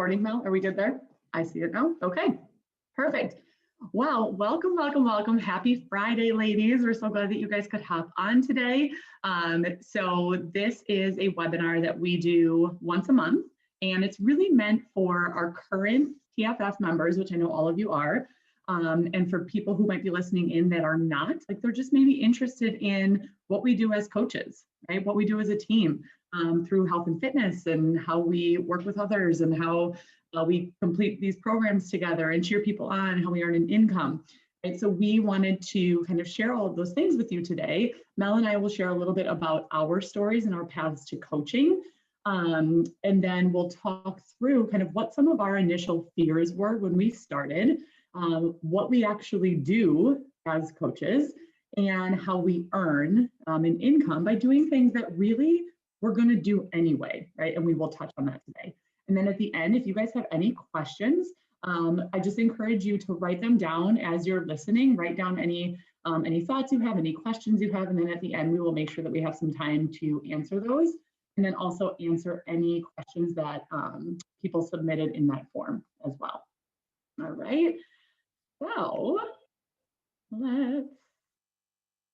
Recording, Mel, are we good there? I see it now. Okay, perfect. Well, welcome, welcome, welcome. Happy Friday, ladies. We're so glad that you guys could hop on today. So this is a webinar that we do once a month, and it's really meant for our current TFF members, which I know all of you are, and for people who might be listening in that are not, like they're just maybe interested in what we do as coaches, right? What we do as a team. Through health and fitness and how we work with others and how we complete these programs together and cheer people on, how we earn an income. Right? So we wanted to kind of share all of those things with you today. Mel and I will share a little bit about our stories and our paths to coaching. And then we'll talk through kind of what some of our initial fears were when we started, what we actually do as coaches, and how we earn an income by doing things that really we're going to do anyway, right? And we will touch on that today. And then at the end, if you guys have any questions, I just encourage you to write them down as you're listening. Write down any thoughts you have, any questions you have, and then at the end, we will make sure that we have some time to answer those, and then also answer any questions that people submitted in that form as well. All right. So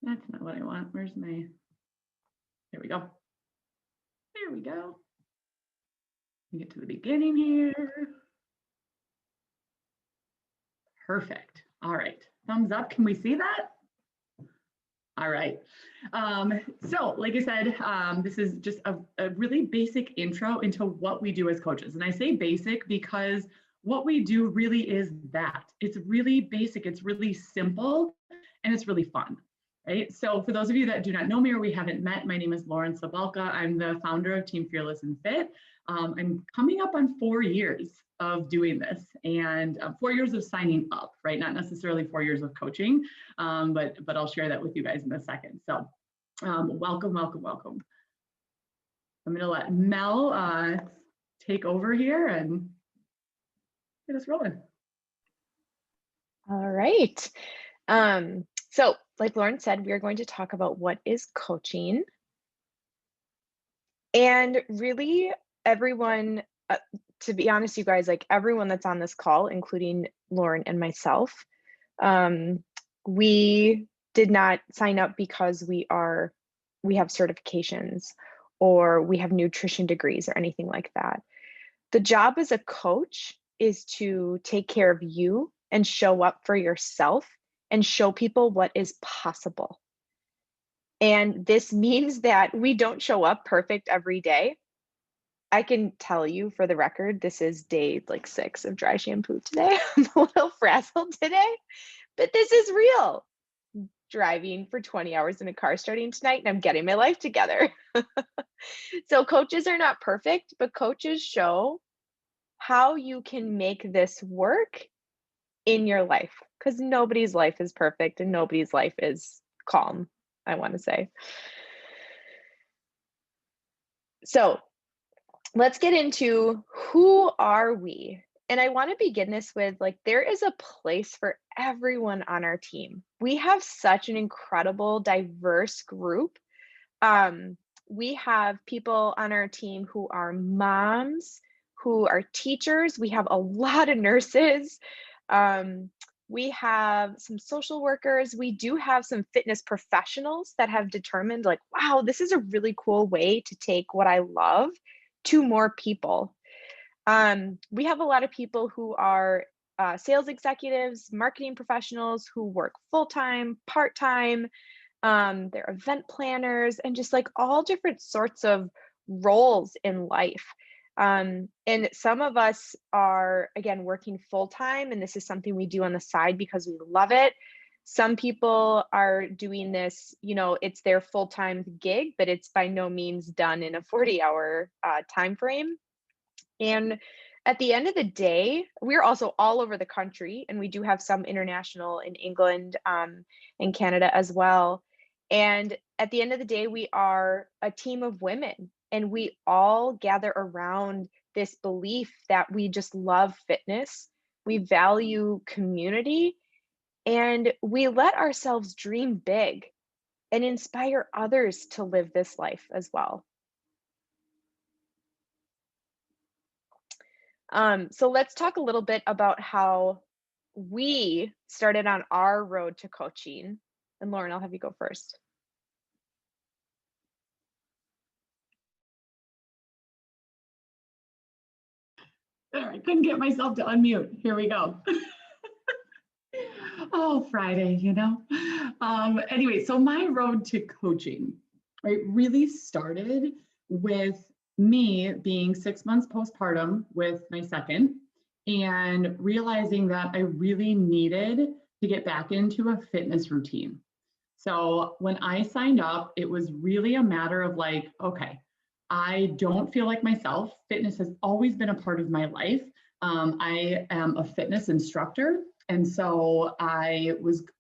that's not what I want. Where's my? There we go. There we go. Get to the beginning here. Perfect. All right. Thumbs up. Can we see that? All right. So like I said, this is just a really basic intro into what we do as coaches. And I say basic because what we do really is that. It's really basic. It's really simple. And it's really fun. Right. So for those of you that do not know me or we haven't met, my name is Lauren Sabalka. I'm the founder of Team Fearless and Fit. I'm coming up on 4 years of doing this and 4 years of signing up, right? Not necessarily 4 years of coaching, but I'll share that with you guys in a second. So welcome, welcome, welcome. I'm going to let Mel take over here and get us rolling. All right. So like Lauren said, we are going to talk about what is coaching. And really everyone, to be honest, you guys, like everyone that's on this call, including Lauren and myself, we did not sign up because we have certifications or we have nutrition degrees or anything like that. The job as a coach is to take care of you and show up for yourself and show people what is possible. And this means that we don't show up perfect every day. I can tell you for the record, this is day like 6 of dry shampoo today. I'm a little frazzled today, but this is real. Driving for 20 hours in a car starting tonight, and I'm getting my life together. So coaches are not perfect, but coaches show how you can make this work in your life, because nobody's life is perfect and nobody's life is calm, I want to say. So let's get into who are we? And I want to begin this with, like, there is a place for everyone on our team. We have such an incredible, diverse group. We have people on our team who are moms, who are teachers. We have a lot of nurses. We have some social workers. We do have some fitness professionals that have determined, like, wow, this is a really cool way to take what I love to more people. We have a lot of people who are sales executives, marketing professionals who work full-time, part-time, they're event planners, and just like all different sorts of roles in life. And some of us are, again, working full-time, and this is something we do on the side because we love it. Some people are doing this, you know, it's their full-time gig, but it's by no means done in a 40-hour time frame. And at the end of the day, we're also all over the country, and we do have some international in England and Canada as well. And at the end of the day, we are a team of women, and we all gather around this belief that we just love fitness, we value community, and we let ourselves dream big and inspire others to live this life as well. So let's talk a little bit about how we started on our road to coaching. And Lauren, I'll have you go first. There, I couldn't get myself to unmute. Here we go. Oh, Friday, you know. Anyway, so my road to coaching, right, really started with me being 6 months postpartum with my second and realizing that I really needed to get back into a fitness routine. So when I signed up, it was really a matter of like, okay, I don't feel like myself. Fitness has always been a part of my life. I am a fitness instructor. And so I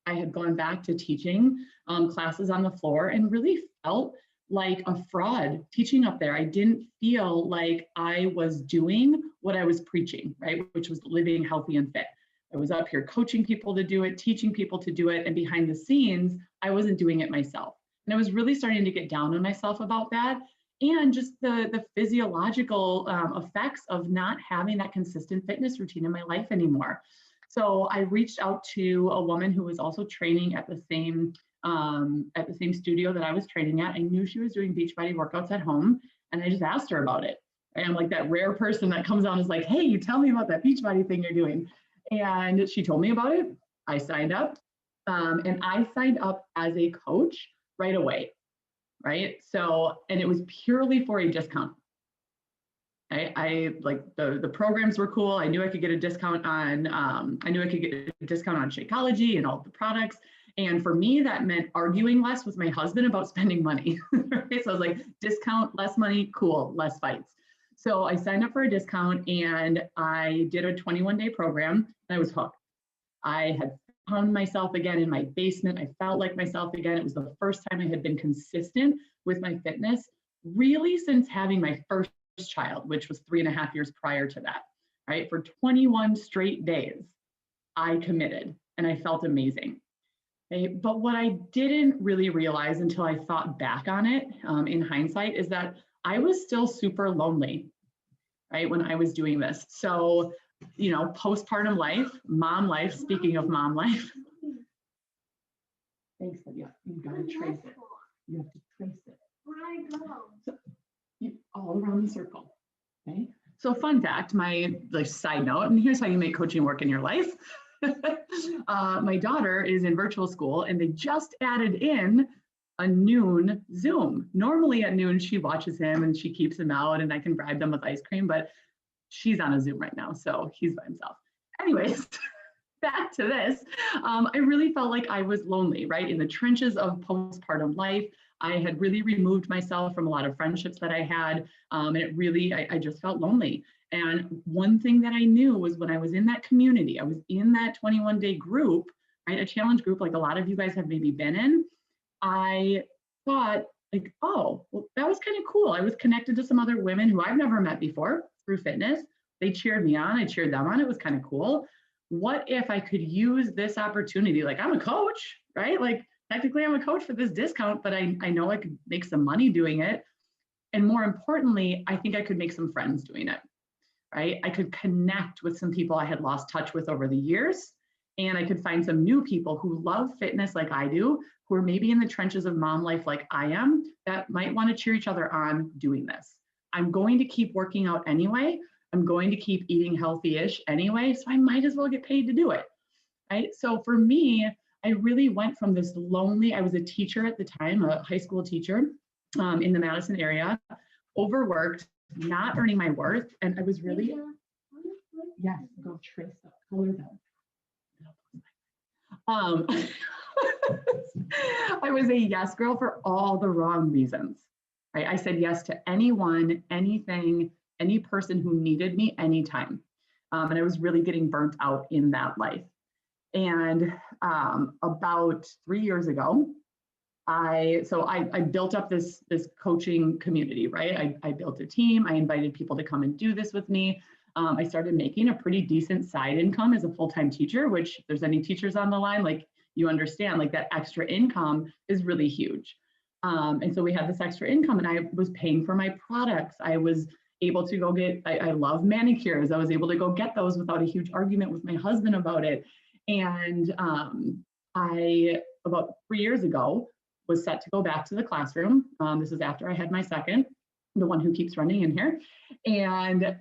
had gone back to teaching classes on the floor and really felt like a fraud teaching up there. I didn't feel like I was doing what I was preaching, right? Which was living healthy and fit. I was up here coaching people to do it, teaching people to do it. And behind the scenes, I wasn't doing it myself. And I was really starting to get down on myself about that. And just the physiological effects of not having that consistent fitness routine in my life anymore. So I reached out to a woman who was also training at the same studio that I was training at. I knew she was doing Beachbody workouts at home, and I just asked her about it. I'm like that rare person that comes on and is like, "Hey, you tell me about that Beachbody thing you're doing." And she told me about it. I signed up, and I signed up as a coach right away, right? So, and it was purely for a discount. I like the programs were cool. I knew I could get a discount on Shakeology and all the products. And for me, that meant arguing less with my husband about spending money. Right? So I was like, discount, less money, cool, less fights. So I signed up for a discount and I did a 21-day program and I was hooked. I had found myself again in my basement. I felt like myself again. It was the first time I had been consistent with my fitness, really since having my first child, which was 3.5 years prior to that, right? For 21 straight days, I committed and I felt amazing. Okay? But what I didn't really realize until I thought back on it in hindsight is that I was still super lonely, right, when I was doing this. So, you know, postpartum life, mom life, speaking of mom life. Thanks, Lydia. You gotta trace it. You have to trace it. Where I go? So, all around the circle, okay? So fun fact, my like side note, and here's how you make coaching work in your life. My daughter is in virtual school and they just added in a noon Zoom. Normally at noon, she watches him and she keeps him out and I can bribe them with ice cream, but she's on a Zoom right now, so he's by himself. Anyways, back to this. I really felt like I was lonely, right? In the trenches of postpartum life. I had really removed myself from a lot of friendships that I had. And it really, I just felt lonely. And one thing that I knew was when I was in that community, I was in that 21-day group, right? A challenge group like a lot of you guys have maybe been in. I thought like, oh, well, that was kind of cool. I was connected to some other women who I've never met before through fitness. They cheered me on, I cheered them on. It was kind of cool. What if I could use this opportunity? Like I'm a coach, right? Like technically I'm a coach for this discount, but I know I could make some money doing it. And more importantly, I think I could make some friends doing it, right? I could connect with some people I had lost touch with over the years. And I could find some new people who love fitness like I do, who are maybe in the trenches of mom life like I am, that might want to cheer each other on doing this. I'm going to keep working out anyway. I'm going to keep eating healthy-ish anyway, so I might as well get paid to do it, right? So for me, I really went from this lonely, I was a teacher at the time, a high school teacher in the Madison area, overworked, not earning my worth. And I was really, yes, go trace that, color that. I was a yes girl for all the wrong reasons, right? I said yes to anyone, anything, any person who needed me anytime. And I was really getting burnt out in that life. And about 3 years ago, I built up this coaching community, right? I built a team. I invited people to come and do this with me. I started making a pretty decent side income as a full-time teacher, which if there's any teachers on the line, like you understand, like that extra income is really huge. And so we had this extra income and I was paying for my products. I was able to go get, I love manicures. I was able to go get those without a huge argument with my husband about it. And I, about 3 years ago, was set to go back to the classroom. This is after I had my second, the one who keeps running in here. And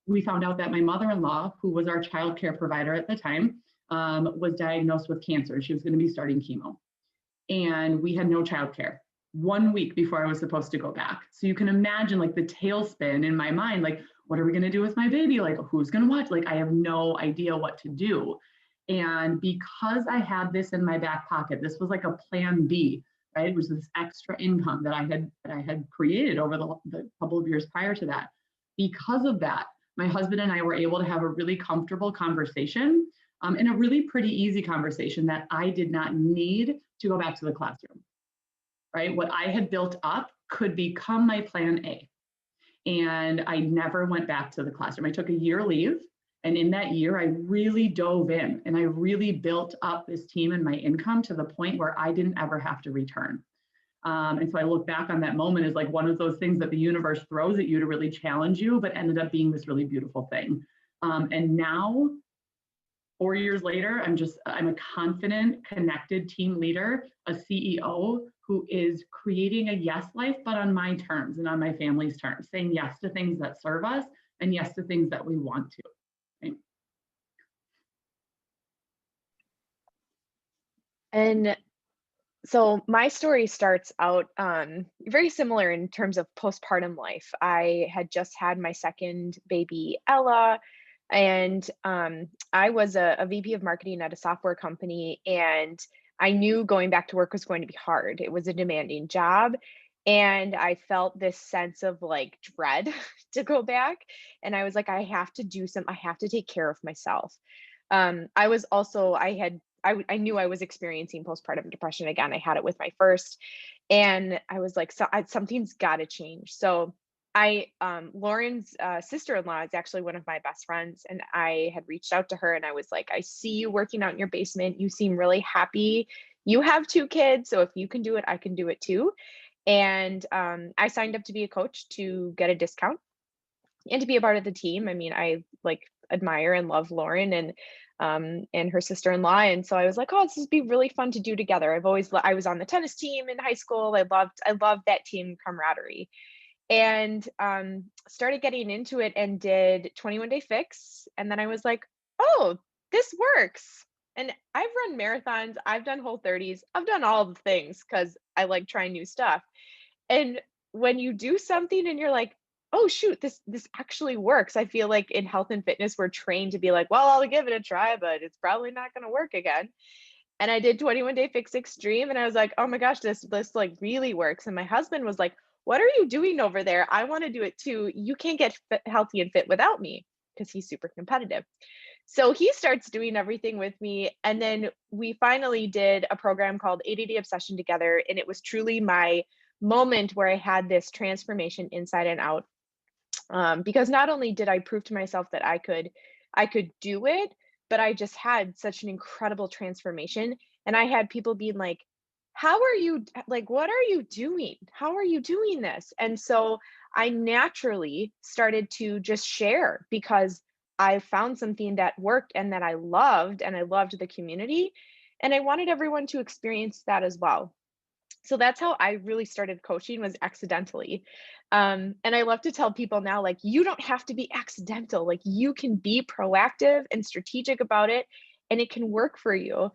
we found out that my mother-in-law, who was our child care provider at the time, was diagnosed with cancer. She was going to be starting chemo. And we had no child care 1 week before I was supposed to go back. So you can imagine like the tailspin in my mind, like, what are we going to do with my baby? Like, who's going to watch? Like, I have no idea what to do. And because I had this in my back pocket, this was like a plan B, right? It was this extra income that I had created over the couple of years prior to that. Because of that, my husband and I were able to have a really comfortable conversation, and a really pretty easy conversation that I did not need to go back to the classroom, right? What I had built up could become my plan A. And I never went back to the classroom. I took a year leave. And in that year, I really dove in and I really built up this team and my income to the point where I didn't ever have to return. And so I look back on that moment as like one of those things that the universe throws at you to really challenge you, but ended up being this really beautiful thing. And now, 4 years later, I'm a confident, connected team leader, a CEO who is creating a yes life, but on my terms and on my family's terms, saying yes to things that serve us and yes to things that we want to. Right? And so my story starts out very similar in terms of postpartum life. I had just had my second baby, Ella, and I was a VP of marketing at a software company, and I knew going back to work was going to be hard. It was a demanding job, and I felt this sense of like dread to go back. And I was like, I have to do I have to take care of myself. I was also, I knew I was experiencing postpartum depression again. I had it with my first, and I was like, something's got to change. So Lauren's sister-in-law is actually one of my best friends, and I had reached out to her and I was like, I see you working out in your basement. You seem really happy. You have 2 kids, so if you can do it, I can do it too. And I signed up to be a coach to get a discount and to be a part of the team. I mean, I like admire and love Lauren and her sister-in-law, and so I was like, oh, this would be really fun to do together. I was on the tennis team in high school. I loved that team camaraderie, and started getting into it and did 21 Day Fix. And then I was like, oh, this works. And I've run marathons, I've done Whole30s, I've done all the things because I like trying new stuff. And when you do something and you're like, oh shoot, this actually works. I feel like in health and fitness, we're trained to be like, well, I'll give it a try, but it's probably not going to work again. And I did 21 Day Fix Extreme, and I was like, oh my gosh, this like really works. And my husband was like, what are you doing over there? I want to do it too. You can't get healthy and fit without me, because he's super competitive. So he starts doing everything with me. And then we finally did a program called 80 Day Obsession together. And it was truly my moment where I had this transformation inside and out. Because not only did I prove to myself that I could do it, but I just had such an incredible transformation. And I had people being like, how are you, like, what are you doing? How are you doing this? And so I naturally started to just share because I found something that worked and that I loved, and I loved the community. And I wanted everyone to experience that as well. So that's how I really started coaching, was accidentally. And I love to tell people now, like, you don't have to be accidental. Like, you can be proactive and strategic about it, and it can work for you.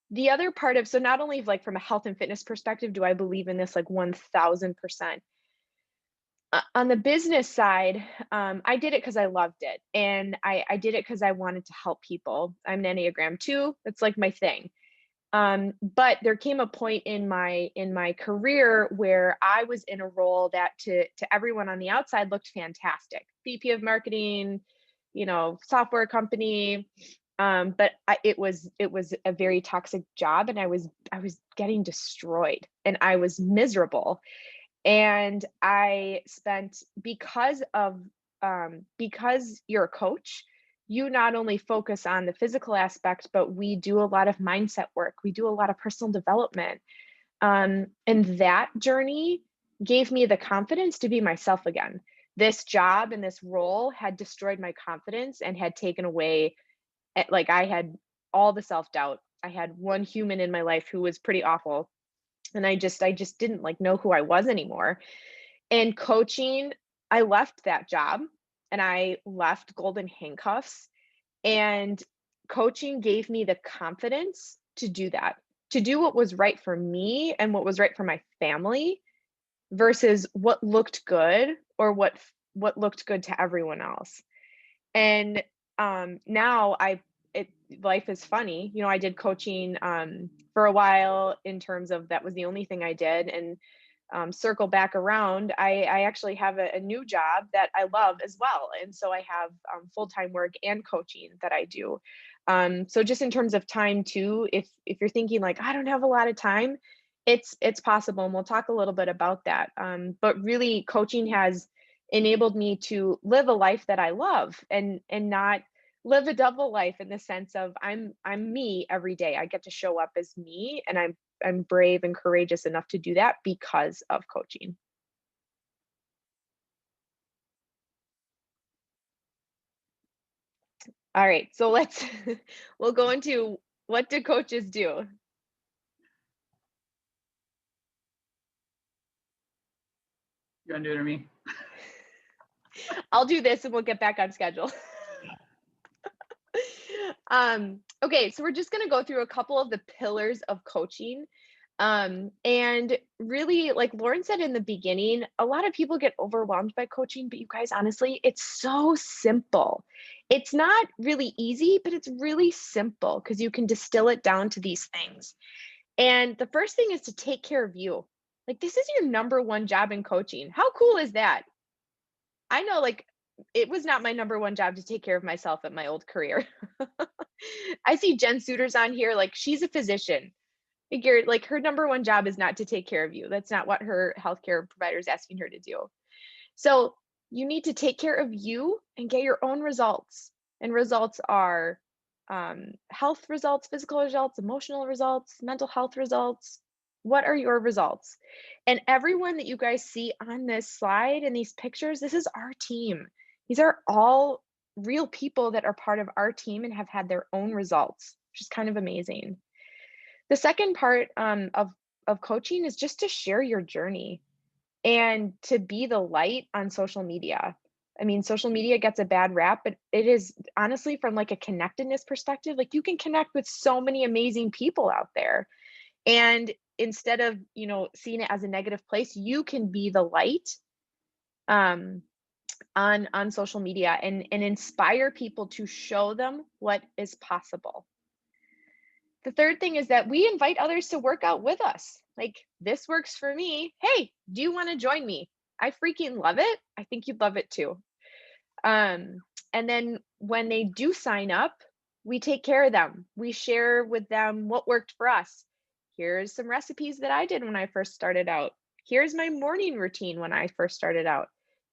The other part of, so not only like from a health and fitness perspective, do I believe in this like 1000%. On the business side, I did it because I loved it. And I did it because I wanted to help people. I'm an Enneagram 2. That's like my thing. But there came a point in my career where I was in a role that to everyone on the outside looked fantastic. VP of marketing, software company. But it was a very toxic job, and I was getting destroyed, and I was miserable. And I spent, because you're a coach, you not only focus on the physical aspect, but we do a lot of mindset work. We do a lot of personal development. And that journey gave me the confidence to be myself again. This job and this role had destroyed my confidence and had taken away, like, I had all the self-doubt. I had one human in my life who was pretty awful, and I just didn't like know who I was anymore. And coaching, I left that job and I left Golden Handcuffs, and coaching gave me the confidence to do that, to do what was right for me and what was right for my family versus what looked good or what looked good to everyone else. And now it life is funny. You know, I did coaching for a while in terms of that was the only thing I did. And circle back around, I actually have a new job that I love as well. And so I have full-time work and coaching that I do. So just in terms of time too, if you're thinking like, I don't have a lot of time, it's possible. And we'll talk a little bit about that. But really coaching has enabled me to live a life that I love and not live a double life in the sense of I'm me every day. I get to show up as me, and I'm brave and courageous enough to do that because of coaching. All right, so let's we'll go into what do coaches do? You want to do it or me? I'll do this and we'll get back on schedule. Okay, so we're just going to go through a couple of the pillars of coaching. And really, like Lauren said in the beginning, a lot of people get overwhelmed by coaching, but you guys, honestly, it's so simple. It's not really easy, but it's really simple because you can distill it down to these things. And the first thing is to take care of you. Like, this is your number one job in coaching. How cool is that? I know, like, it was not my number one job to take care of myself at my old career. I see Jen Suiters on here, like, she's a physician. Figure, like, her number one job is not to take care of you. That's not what her healthcare provider is asking her to do. So you need to take care of you and get your own results. And results are health results, physical results, emotional results, mental health results. What are your results? And everyone that you guys see on this slide and these pictures, this is our team. These are all real people that are part of our team and have had their own results, which is kind of amazing. The second part of coaching is just to share your journey and to be the light on social media. I mean, social media gets a bad rap, but it is honestly from like a connectedness perspective, like you can connect with so many amazing people out there. And instead of, seeing it as a negative place, you can be the light um on social media and inspire people to show them what is possible. The third thing is that we invite others to work out with us. Like, this works for me. Hey, do you want to join me? I freaking love it. I think you'd love it too. And then when they do sign up, we take care of them. We share with them what worked for us. Here's some recipes that I did when I first started out. Here's my morning routine when I first started out.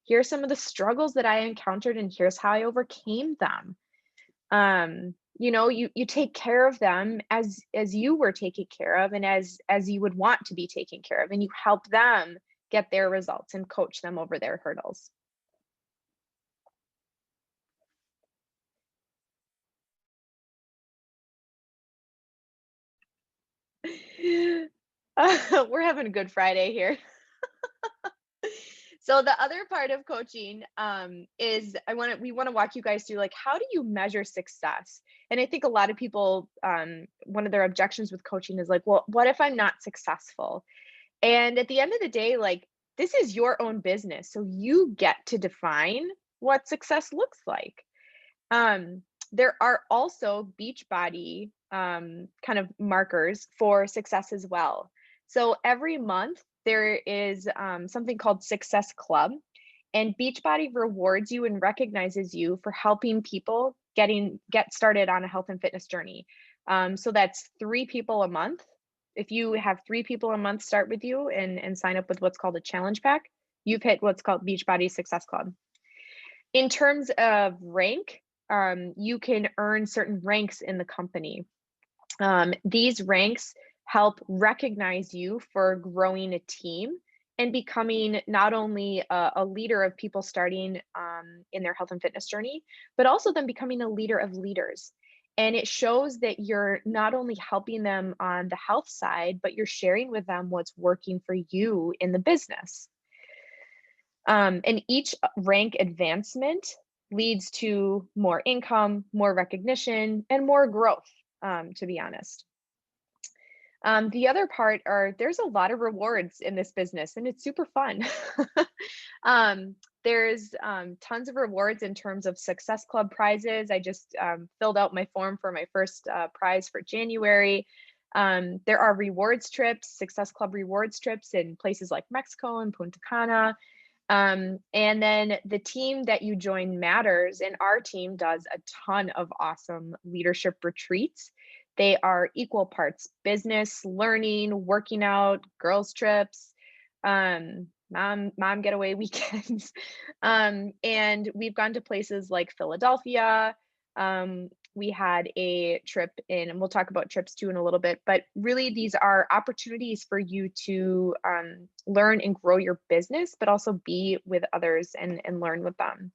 Here's some of the struggles that I encountered, and here's how I overcame them. You take care of them as you were taken care of, and as you would want to be taken care of, and you help them get their results and coach them over their hurdles. We're having a good Friday here. So the other part of coaching is we want to walk you guys through, like, how do you measure success? And I think a lot of people, one of their objections with coaching is like, well, what if I'm not successful? And at the end of the day, like, this is your own business, so you get to define what success looks like. There are also Beachbody kind of markers for success as well. So every month there is something called Success Club, and Beachbody rewards you and recognizes you for helping people get started on a health and fitness journey. So that's 3 people a month. If you have 3 people a month start with you and sign up with what's called a challenge pack, you've hit what's called Beachbody Success Club. In terms of rank, you can earn certain ranks in the company. These ranks help recognize you for growing a team and becoming not only a leader of people starting in their health and fitness journey, but also them becoming a leader of leaders. And it shows that you're not only helping them on the health side, but you're sharing with them what's working for you in the business. And each rank advancement leads to more income, more recognition, and more growth, to be honest. The other part are there's a lot of rewards in this business and it's super fun. There's tons of rewards in terms of Success Club prizes. I just filled out my form for my first prize for January. There are rewards trips, Success Club rewards trips in places like Mexico and Punta Cana. And then the team that you join matters, and our team does a ton of awesome leadership retreats. They are equal parts business, learning, working out, girls' trips, mom getaway weekends. And we've gone to places like Philadelphia. We had a trip in, and we'll talk about trips too in a little bit, but really these are opportunities for you to learn and grow your business, but also be with others and learn with them.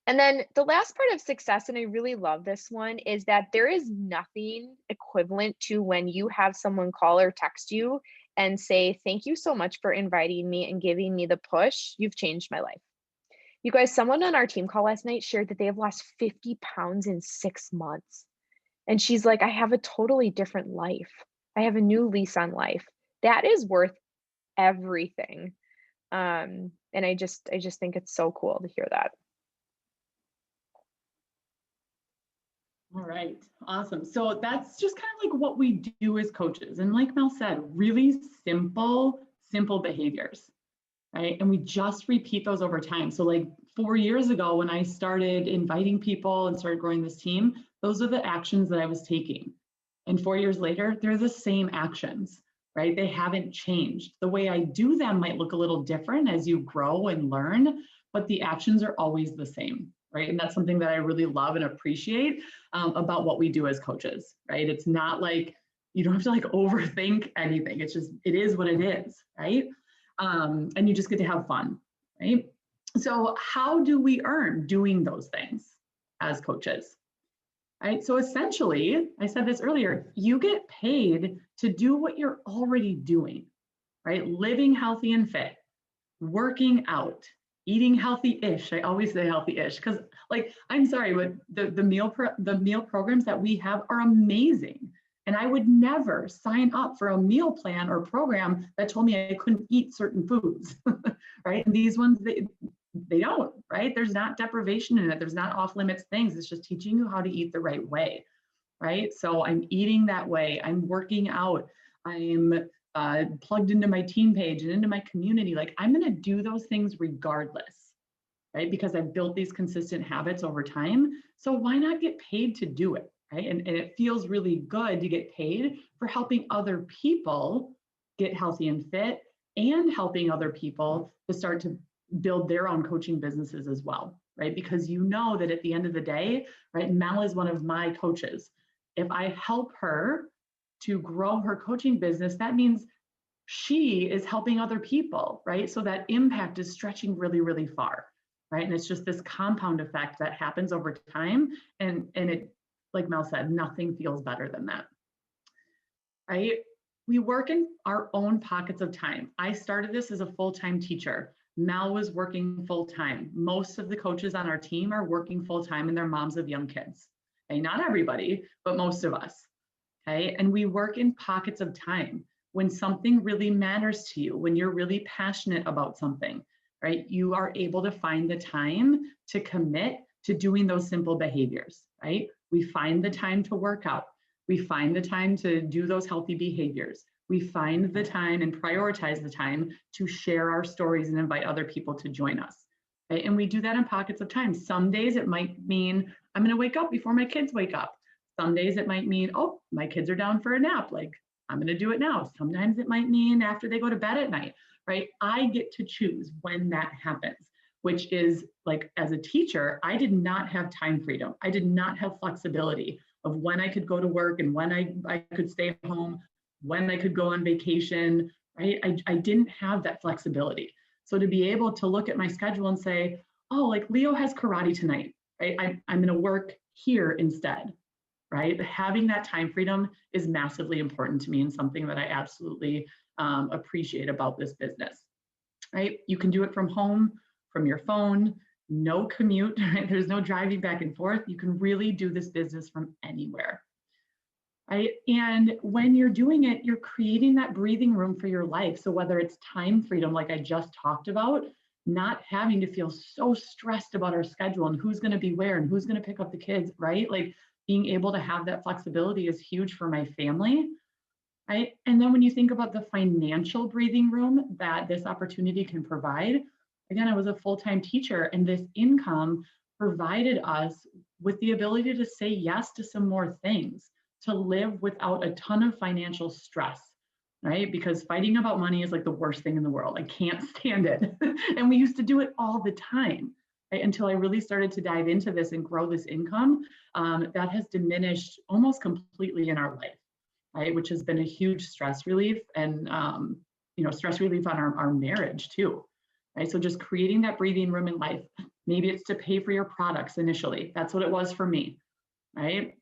And then the last part of success, and I really love this one, is that there is nothing equivalent to when you have someone call or text you and say, "Thank you so much for inviting me and giving me the push. You've changed my life." You guys, someone on our team call last night shared that they have lost 50 pounds in 6 months. And she's like, "I have a totally different life. I have a new lease on life." That is worth everything. And I just think it's so cool to hear that. All right, awesome. So that's just kind of like what we do as coaches. And like Mel said, really simple behaviors, right? And we just repeat those over time. So like 4 years ago, when I started inviting people and started growing this team, those are the actions that I was taking. And 4 years later, they're the same actions, right? They haven't changed. The way I do them might look a little different as you grow and learn, but the actions are always the same, right? And that's something that I really love and appreciate about what we do as coaches, right? It's not like you don't have to like overthink anything. It's just, it is what it is, right? And you just get to have fun, right? So how do we earn doing those things as coaches? Right? So essentially, I said this earlier, you get paid to do what you're already doing, right? Living healthy and fit, working out, eating healthy-ish. I always say healthy-ish because, like, I'm sorry, but the meal programs that we have are amazing. And I would never sign up for a meal plan or program that told me I couldn't eat certain foods, right? And these ones, they don't, right? There's not deprivation in it. There's not off limits things. It's just teaching you how to eat the right way, right? So I'm eating that way. I'm working out. I'm plugged into my team page and into my community. Like I'm going to do those things regardless, right? Because I've built these consistent habits over time. So why not get paid to do it, right? And it feels really good to get paid for helping other people get healthy and fit and helping other people to start to build their own coaching businesses as well, right? Because you know that at the end of the day, right, Mel is one of my coaches. If I help her to grow her coaching business, that means she is helping other people, right? So that impact is stretching really, really far, right? And it's just this compound effect that happens over time. And it, like Mel said, nothing feels better than that, right? We work in our own pockets of time. I started this as a full-time teacher. Mel was working full-time. Most of the coaches on our team are working full-time and they're moms of young kids. Okay, not everybody, but most of us. Okay, and we work in pockets of time. When something really matters to you, when you're really passionate about something, right, you are able to find the time to commit to doing those simple behaviors, right? We find the time to work out. We find the time to do those healthy behaviors. We find the time and prioritize the time to share our stories and invite other people to join us. Right? And we do that in pockets of time. Some days it might mean I'm going to wake up before my kids wake up. Some days it might mean, oh, my kids are down for a nap. Like I'm going to do it now. Sometimes it might mean after they go to bed at night, right? I get to choose when that happens, which is like as a teacher, I did not have time freedom. I did not have flexibility of when I could go to work and when I could stay home, when I could go on vacation, right? I didn't have that flexibility. So to be able to look at my schedule and say, oh, like Leo has karate tonight, right? I'm going to work here instead, right? Having that time freedom is massively important to me and something that I absolutely appreciate about this business, right? You can do it from home, from your phone, no commute, right? There's no driving back and forth. You can really do this business from anywhere, right? And when you're doing it, you're creating that breathing room for your life. So whether it's time freedom, like I just talked about, not having to feel so stressed about our schedule and who's going to be where and who's going to pick up the kids, right? Like being able to have that flexibility is huge for my family, right? And then when you think about the financial breathing room that this opportunity can provide, again, I was a full-time teacher, and this income provided us with the ability to say yes to some more things, to live without a ton of financial stress, right? Because fighting about money is like the worst thing in the world. I can't stand it. And we used to do it all the time, right? Until I really started to dive into this and grow this income, that has diminished almost completely in our life, right? Which has been a huge stress relief and, stress relief on our marriage too, right? So just creating that breathing room in life. Maybe it's to pay for your products initially. That's what it was for me, right?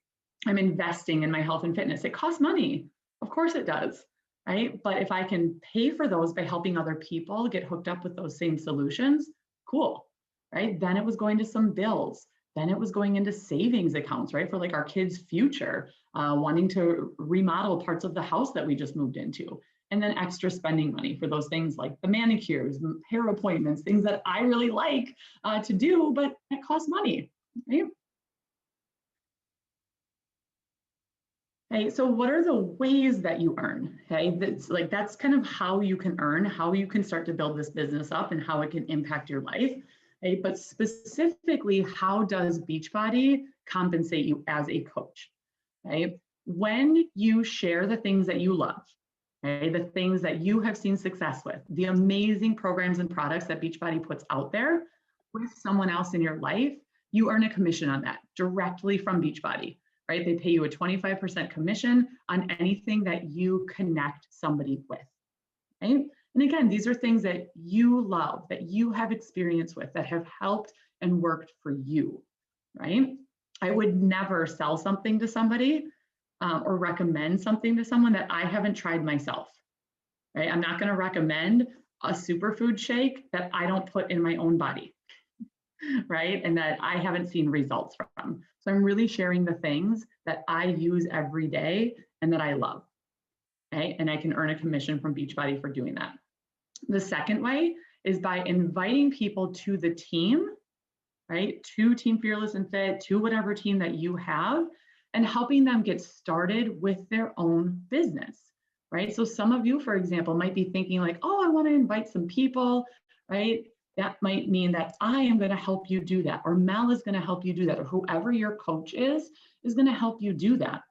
I'm investing in my health and fitness. It costs money. Of course it does, right? But if I can pay for those by helping other people get hooked up with those same solutions, cool, right? Then it was going to some bills. Then it was going into savings accounts, right? For like our kids' future, wanting to remodel parts of the house that we just moved into. And then extra spending money for those things like the manicures, hair appointments, things that I really like to do, but it costs money, right? Okay, so what are the ways that you earn? Okay, that's kind of how you can earn, how you can start to build this business up and how it can impact your life. Okay, but specifically, how does Beachbody compensate you as a coach? Okay, when you share the things that you love, okay, the things that you have seen success with, the amazing programs and products that Beachbody puts out there with someone else in your life, you earn a commission on that directly from Beachbody, right? They pay you a 25% commission on anything that you connect somebody with, right? And again, these are things that you love, that you have experience with, that have helped and worked for you, right? I would never sell something to somebody or recommend something to someone that I haven't tried myself, right? I'm not going to recommend a superfood shake that I don't put in my own body, right? And that I haven't seen results from. So I'm really sharing the things that I use every day and that I love, okay? And I can earn a commission from Beachbody for doing that. The second way is by inviting people to the team, right? To Team Fearless and Fit, to whatever team that you have, and helping them get started with their own business, right? So some of you, for example, might be thinking like, oh, I want to invite some people, right? That might mean that I am going to help you do that, or Mel is going to help you do that, or whoever your coach is going to help you do that.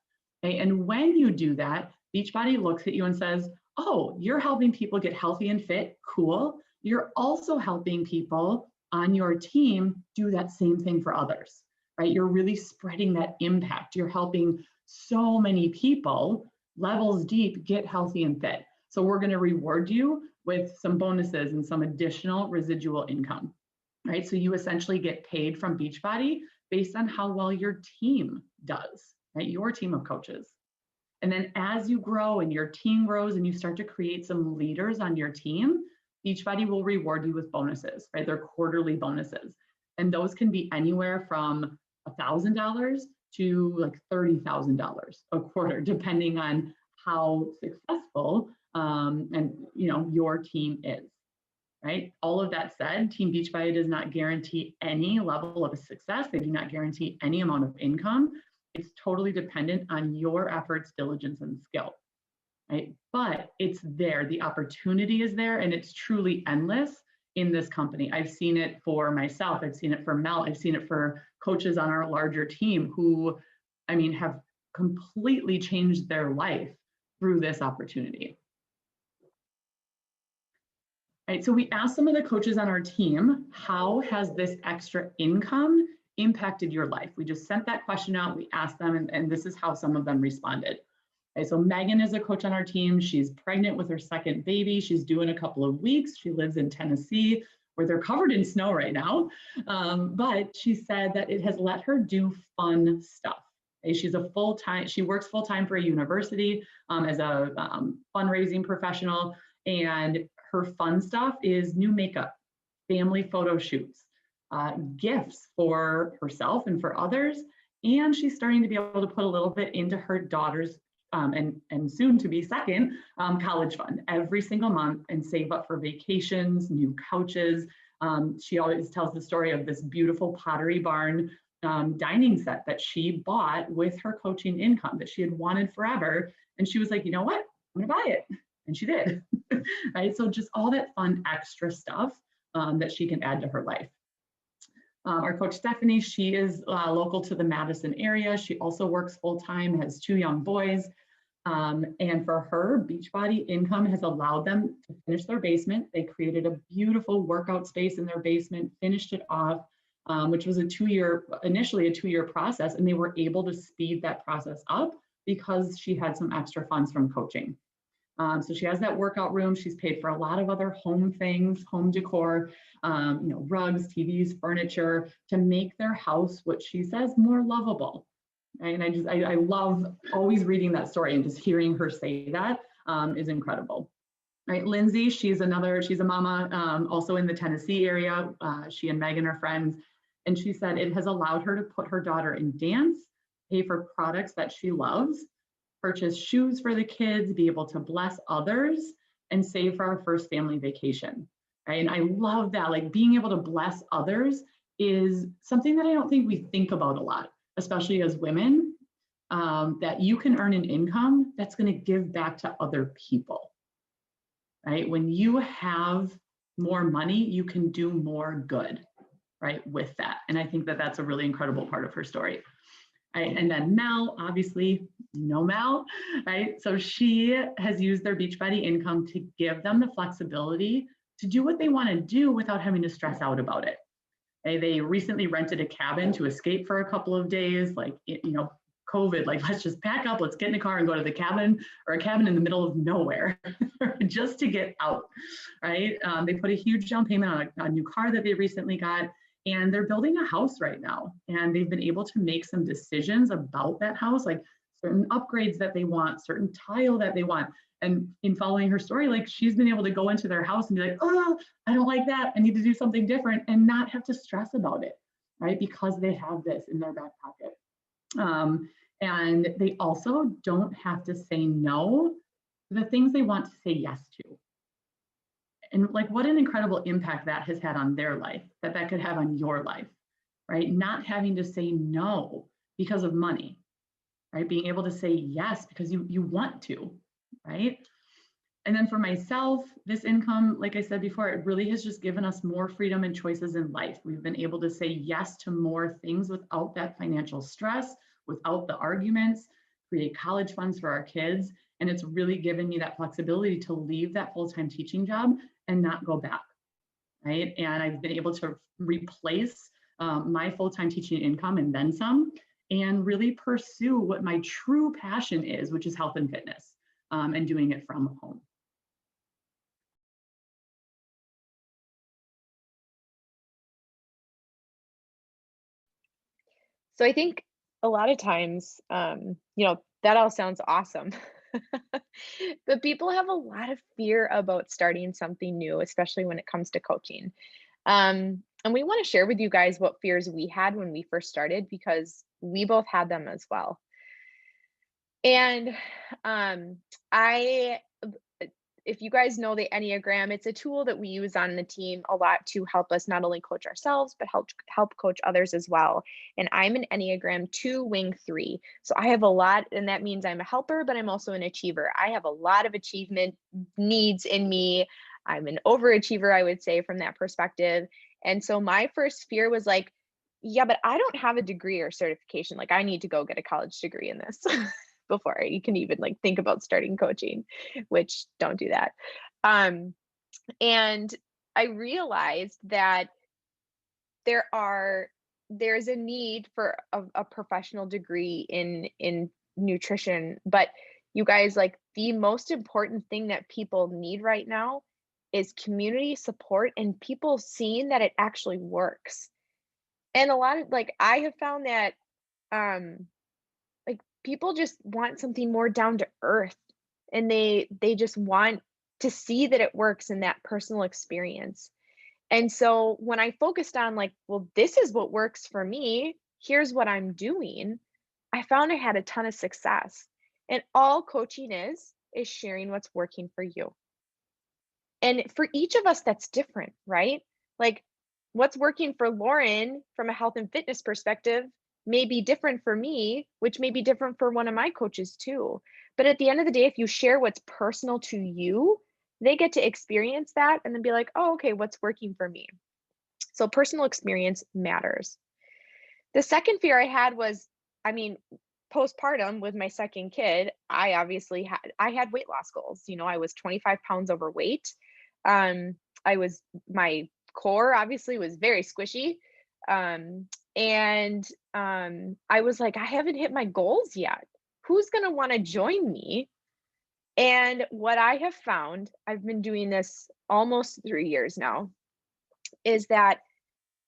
Okay? And when you do that, Beachbody looks at you and says, oh, you're helping people get healthy and fit, cool. You're also helping people on your team do that same thing for others, right? You're really spreading that impact. You're helping so many people, levels deep, get healthy and fit. So we're going to reward you with some bonuses and some additional residual income, right? So you essentially get paid from Beachbody based on how well your team does, right? Your team of coaches. And then as you grow and your team grows and you start to create some leaders on your team, Beachbody will reward you with bonuses, right? They're quarterly bonuses. And those can be anywhere from $1,000 to like $30,000 a quarter, depending on how successful your team is, right? All of that said, Team Beachbody does not guarantee any level of success. They do not guarantee any amount of income. It's totally dependent on your efforts, diligence, and skill, right? But it's there. The opportunity is there, and it's truly endless in this company. I've seen it for myself. I've seen it for Mel. I've seen it for coaches on our larger team who, have completely changed their life through this opportunity. Right, so we asked some of the coaches on our team, how has this extra income impacted your life? We just sent that question out, we asked them, and this is how some of them responded. Okay, so Megan is a coach on our team. She's pregnant with her second baby. She's due in a couple of weeks. She lives in Tennessee, where they're covered in snow right now. But she said that it has let her do fun stuff. Okay, she works full-time for a university as a fundraising professional. And her fun stuff is new makeup, family photo shoots, gifts for herself and for others. And she's starting to be able to put a little bit into her daughter's and soon to be second college fund every single month and save up for vacations, new couches. She always tells the story of this beautiful Pottery Barn dining set that she bought with her coaching income that she had wanted forever. And she was like, you know what? I'm gonna buy it. And she did, right? So just all that fun extra stuff that she can add to her life. Our coach Stephanie, she is local to the Madison area. She also works full-time, has 2 young boys. And for her, Beachbody income has allowed them to finish their basement. They created a beautiful workout space in their basement, finished it off, which was initially a 2-year process, and they were able to speed that process up because she had some extra funds from coaching. So she has that workout room. She's paid for a lot of other home things, home decor, rugs, TVs, furniture to make their house, what she says, more lovable. And I love always reading that story, and just hearing her say that is incredible. Right, Lindsay, she's a mama also in the Tennessee area. She and Megan are friends. And she said it has allowed her to put her daughter in dance, pay for products that she loves, purchase shoes for the kids, be able to bless others, and save for our first family vacation. Right? And I love that, like being able to bless others is something that I don't think we think about a lot, especially as women, that you can earn an income that's going to give back to other people. Right? When you have more money, you can do more good, right, with that. And I think that that's a really incredible part of her story. Right? And then Mel, obviously, Mel, right? So she has used their Beachbody income to give them the flexibility to do what they want to do without having to stress out about it. Okay? They recently rented a cabin to escape for a couple of days, like, COVID, like, let's just pack up, let's get in a car and go to the cabin, or a cabin in the middle of nowhere just to get out, right? They put a huge down payment on a new car that they recently got. And they're building a house right now. And they've been able to make some decisions about that house, like certain upgrades that they want, certain tile that they want. And in following her story, like she's been able to go into their house and be like, oh, I don't like that. I need to do something different, and not have to stress about it, right? Because they have this in their back pocket. And they also don't have to say no to the things they want to say yes to. And like, what an incredible impact that has had on their life, that could have on your life, right? Not having to say no because of money, right? Being able to say yes because you want to, right? And then for myself, this income, like I said before, it really has just given us more freedom and choices in life. We've been able to say yes to more things without that financial stress, without the arguments, create college funds for our kids. And it's really given me that flexibility to leave that full-time teaching job and not go back, right? And I've been able to replace my full-time teaching income and then some, and really pursue what my true passion is, which is health and fitness, and doing it from home. So I think a lot of times, that all sounds awesome. But people have a lot of fear about starting something new, especially when it comes to coaching. And we want to share with you guys what fears we had when we first started, because we both had them as well. And I if you guys know the Enneagram, it's a tool that we use on the team a lot to help us not only coach ourselves, but help coach others as well. And I'm an Enneagram 2 wing 3. So I have a lot, and that means I'm a helper, but I'm also an achiever. I have a lot of achievement needs in me. I'm an overachiever, I would say, from that perspective. And so my first fear was like, yeah, but I don't have a degree or certification. Like, I need to go get a college degree in this before you can even like think about starting coaching, which don't do that. And I realized that there's a need for a professional degree in nutrition, but You guys, like, the most important thing that people need right now is community support and people seeing that it actually works. And a lot of, like, I have found that, um, like, people just want something more down to earth, and they just want to see that it works in that personal experience. And so when I focused on, like, well, this is what works for me, here's what I'm doing, I found I had a ton of success. And all coaching is sharing what's working for you. And for each of us, that's different, right? Like, what's working for Lauren from a health and fitness perspective may be different for me, which may be different for one of my coaches too. But at the end of the day, if you share what's personal to you, they get to experience that and then be like, oh, okay, what's working for me? So personal experience matters. The second fear I had was, I mean, postpartum with my second kid, I had weight loss goals. You know, I was 25 pounds overweight. I was my core obviously was very squishy. And I was like, I haven't hit my goals yet. Who's going to want to join me? And what I have found, I've been doing this almost 3 years now, is that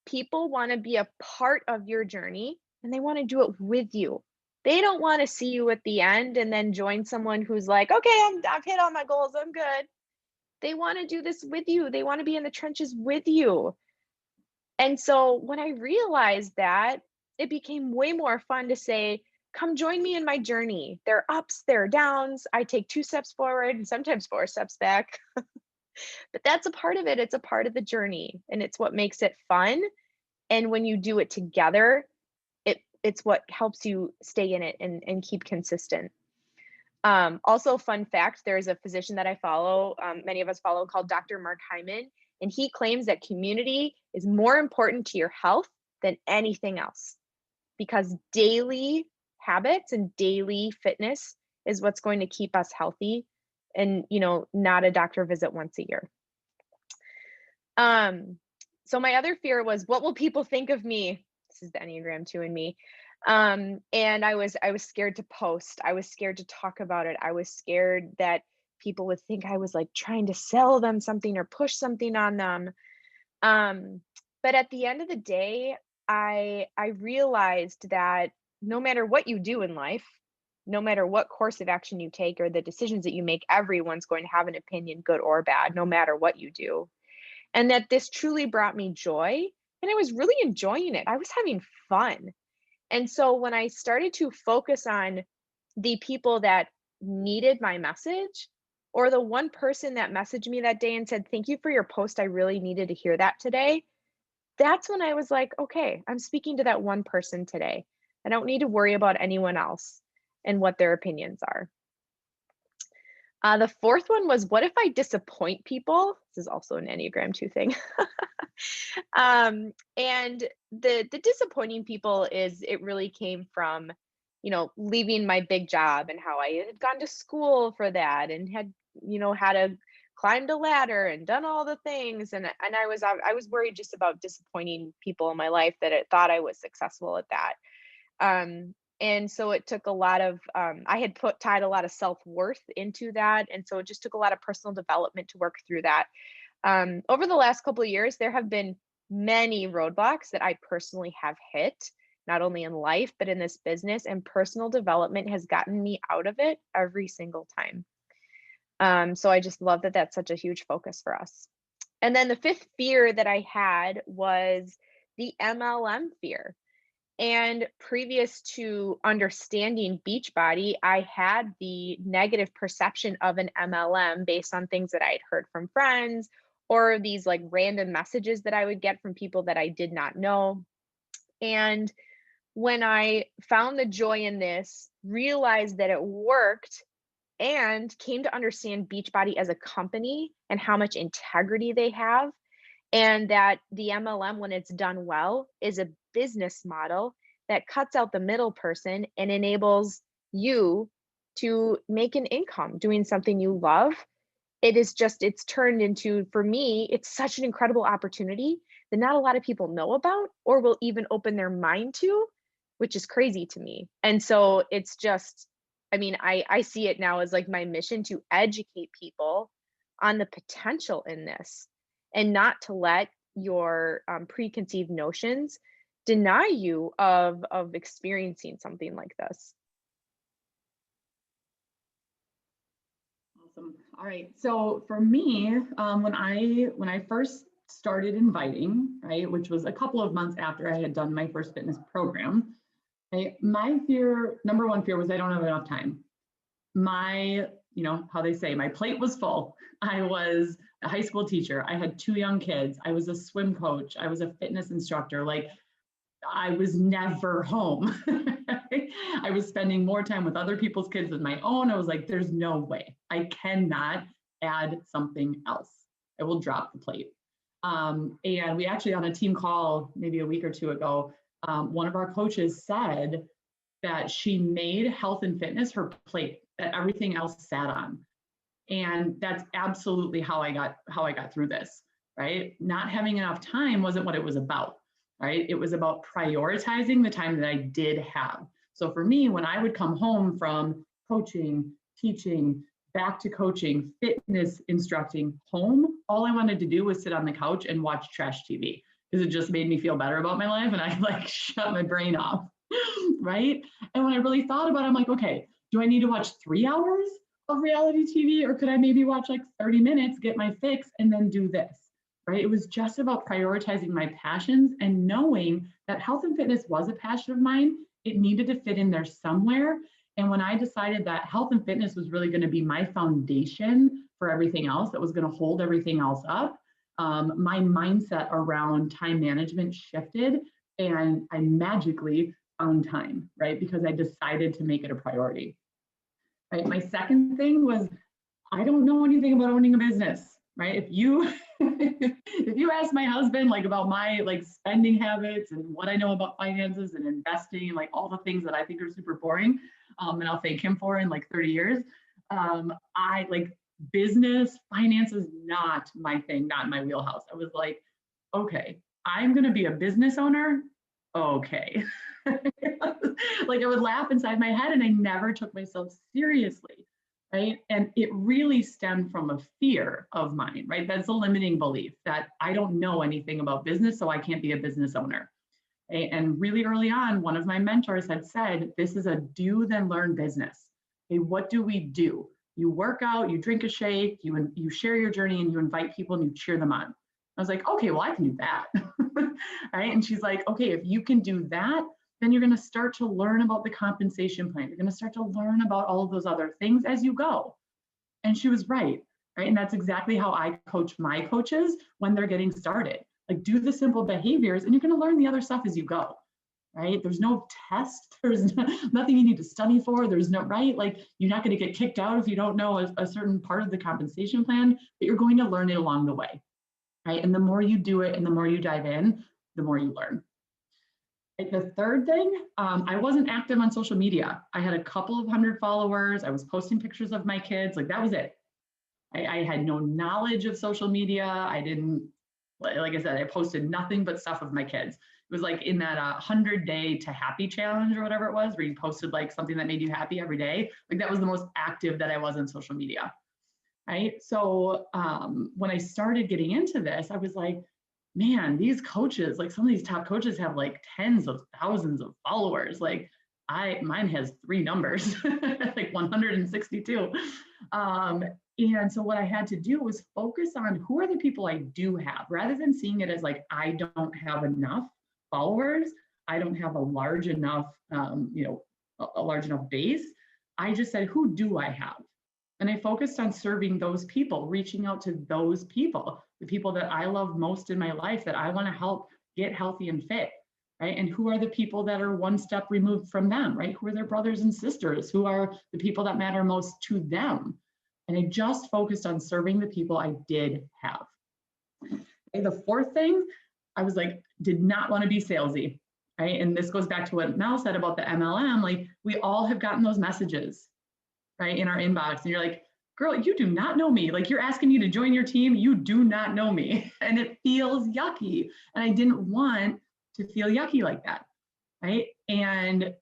people want to be a part of your journey and they want to do it with you. They don't want to see you at the end and then join someone who's like, okay, I've hit all my goals, I'm good. They want to do this with you. They want to be in the trenches with you. And so when I realized that, it became way more fun to say, come join me in my journey. There are ups, there are downs. I take 2 steps forward and sometimes 4 steps back. But that's a part of it. It's a part of the journey and it's what makes it fun. And when you do it together, it's what helps you stay in it and keep consistent. Also, fun fact, there's a physician that I follow, many of us follow, called Dr. Mark Hyman, and he claims that community is more important to your health than anything else because daily habits and daily fitness is what's going to keep us healthy and, not a doctor visit once a year. So my other fear was, what will people think of me? This is the Enneagram 2 in me. And I was scared to post. I was scared to talk about it. I was scared that people would think I was like trying to sell them something or push something on them. But at the end of the day, I realized that no matter what you do in life, no matter what course of action you take or the decisions that you make, everyone's going to have an opinion, good or bad, no matter what you do. And that this truly brought me joy, and I was really enjoying it. I was having fun. And so when I started to focus on the people that needed my message, or the one person that messaged me that day and said, "Thank you for your post. I really needed to hear that today." That's when I was like, okay, I'm speaking to that one person today. I don't need to worry about anyone else and what their opinions are. The fourth one was, what if I disappoint people? This is also an Enneagram 2 thing. And the disappointing people is, it really came from, leaving my big job and how I had gone to school for that and had, had to climbed a ladder and done all the things. And I was worried just about disappointing people in my life that it thought I was successful at that. And so it took a lot of, I had tied a lot of self-worth into that. And so it just took a lot of personal development to work through that. Over the last couple of years, there have been many roadblocks that I personally have hit, not only in life, but in this business, and personal development has gotten me out of it every single time. So I just love that that's such a huge focus for us. And then the fifth fear that I had was the MLM fear. And previous to understanding Beachbody, I had the negative perception of an MLM based on things that I had heard from friends or these like random messages that I would get from people that I did not know. And when I found the joy in this, realized that it worked, and came to understand Beachbody as a company and how much integrity they have, and that the MLM, when it's done well, is a business model that cuts out the middle person and enables you to make an income doing something you love. It's turned into, for me, it's such an incredible opportunity that not a lot of people know about or will even open their mind to, which is crazy to me. And so it's just, I mean, I see it now as like my mission to educate people on the potential in this and not to let your preconceived notions deny you of experiencing something like this. Awesome. All right. So for me, when I first started inviting, right, which was a couple of months after I had done my first fitness program, right, my fear, number one fear was I don't have enough time. My, how they say, my plate was full. I was a high school teacher. I had two young kids. I was a swim coach. I was a fitness instructor. Like I was never home. I was spending more time with other people's kids than my own. I was like, there's no way. I cannot add something else. I will drop the plate. And we actually, on a team call maybe a week or two ago, one of our coaches said that she made health and fitness her plate, that everything else sat on. And that's absolutely how I got through this, right? Not having enough time wasn't what it was about, right? It was about prioritizing the time that I did have. So for me, when I would come home from coaching, teaching, back to coaching, fitness instructing, home, all I wanted to do was sit on the couch and watch trash TV because it just made me feel better about my life and I like shut my brain off, right? And when I really thought about it, I'm like, okay, do I need to watch 3 hours of reality TV or could I maybe watch like 30 minutes, get my fix, and then do this, right? It was just about prioritizing my passions and knowing that health and fitness was a passion of mine. It needed to fit in there somewhere. And when I decided that health and fitness was really going to be my foundation for everything else, that was going to hold everything else up, my mindset around time management shifted and I magically found time, right? Because I decided to make it a priority. Right. My second thing was I don't know anything about owning a business, right? If you if you ask my husband like about my like spending habits and what I know about finances and investing and like all the things that I think are super boring, and I'll thank him for in like 30 years, I like business finance is not my thing, not my wheelhouse. I was like, okay, I'm gonna be a business owner. Okay. Like I would laugh inside my head and I never took myself seriously, right? And it really stemmed from a fear of mine, right? That's a limiting belief that I don't know anything about business, so I can't be a business owner. Okay? And really early on, one of my mentors had said, this is a do then learn business. Okay, what do we do? You work out, you drink a shake, you share your journey and you invite people and you cheer them on. I was like, okay, well, I can do that. Right? And she's like, okay, if you can do that, then you're going to start to learn about the compensation plan. You're going to start to learn about all of those other things as you go. And she was right. Right. And that's exactly how I coach my coaches when they're getting started. Like do the simple behaviors and you're going to learn the other stuff as you go. Right. There's no test. There's nothing you need to study for. There's no, right. Like you're not going to get kicked out if you don't know a certain part of the compensation plan, but you're going to learn it along the way. Right. And the more you do it and the more you dive in, the more you learn. The third thing, I wasn't active on social media. I had a couple of hundred followers. I was posting pictures of my kids. Like that was it. I had no knowledge of social media. I didn't, like I said, I posted nothing but stuff of my kids. It was like in that 100-day to happy challenge or whatever it was, where you posted like something that made you happy every day. Like that was the most active that I was on social media. Right. So when I started getting into this, I was like, man, these coaches, like some of these top coaches have like tens of thousands of followers. Like mine has 3 numbers, like 162. And so what I had to do was focus on who are the people I do have, rather than seeing it as like, I don't have enough followers. I don't have a large enough, a large enough base. I just said, who do I have? And I focused on serving those people, reaching out to those people, the people that I love most in my life that I want to help get healthy and fit, right? And who are the people that are one step removed from them, right? Who are their brothers and sisters? Who are the people that matter most to them? And I just focused on serving the people I did have. And the fourth thing, I was like, did not want to be salesy, right? And this goes back to what Mel said about the MLM. Like we all have gotten those messages, right, in our inbox. And you're like, girl, you do not know me. Like you're asking me to join your team. You do not know me. And it feels yucky. And I didn't want to feel yucky like that. Right. And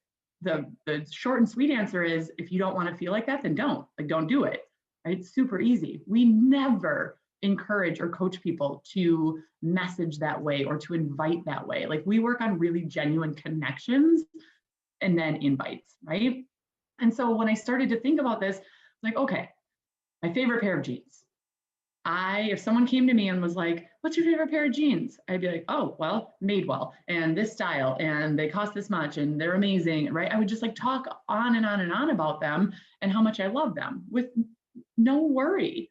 the short and sweet answer is, if you don't want to feel like that, then don't do it. Right? It's super easy. We never encourage or coach people to message that way or to invite that way. Like, we work on really genuine connections and then invites, right? And so when I started to think about this, like, okay, my favorite pair of jeans. If someone came to me and was like, what's your favorite pair of jeans? I'd be like, oh, well, Madewell, and this style, and they cost this much, and they're amazing, right? I would just like talk on and on and on about them and how much I love them with no worry,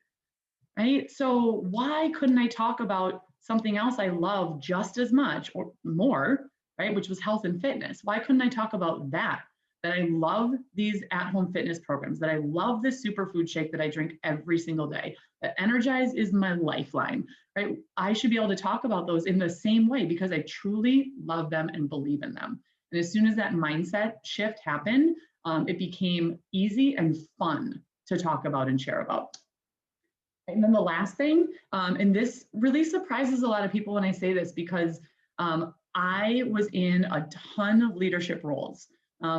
right? So why couldn't I talk about something else I love just as much or more, right? Which was health and fitness. Why couldn't I talk about that? That I love these at-home fitness programs, that I love this superfood shake that I drink every single day, that Energize is my lifeline, right? I should be able to talk about those in the same way because I truly love them and believe in them. And as soon as that mindset shift happened, it became easy and fun to talk about and share about. And then the last thing, and this really surprises a lot of people when I say this, because I was in a ton of leadership roles.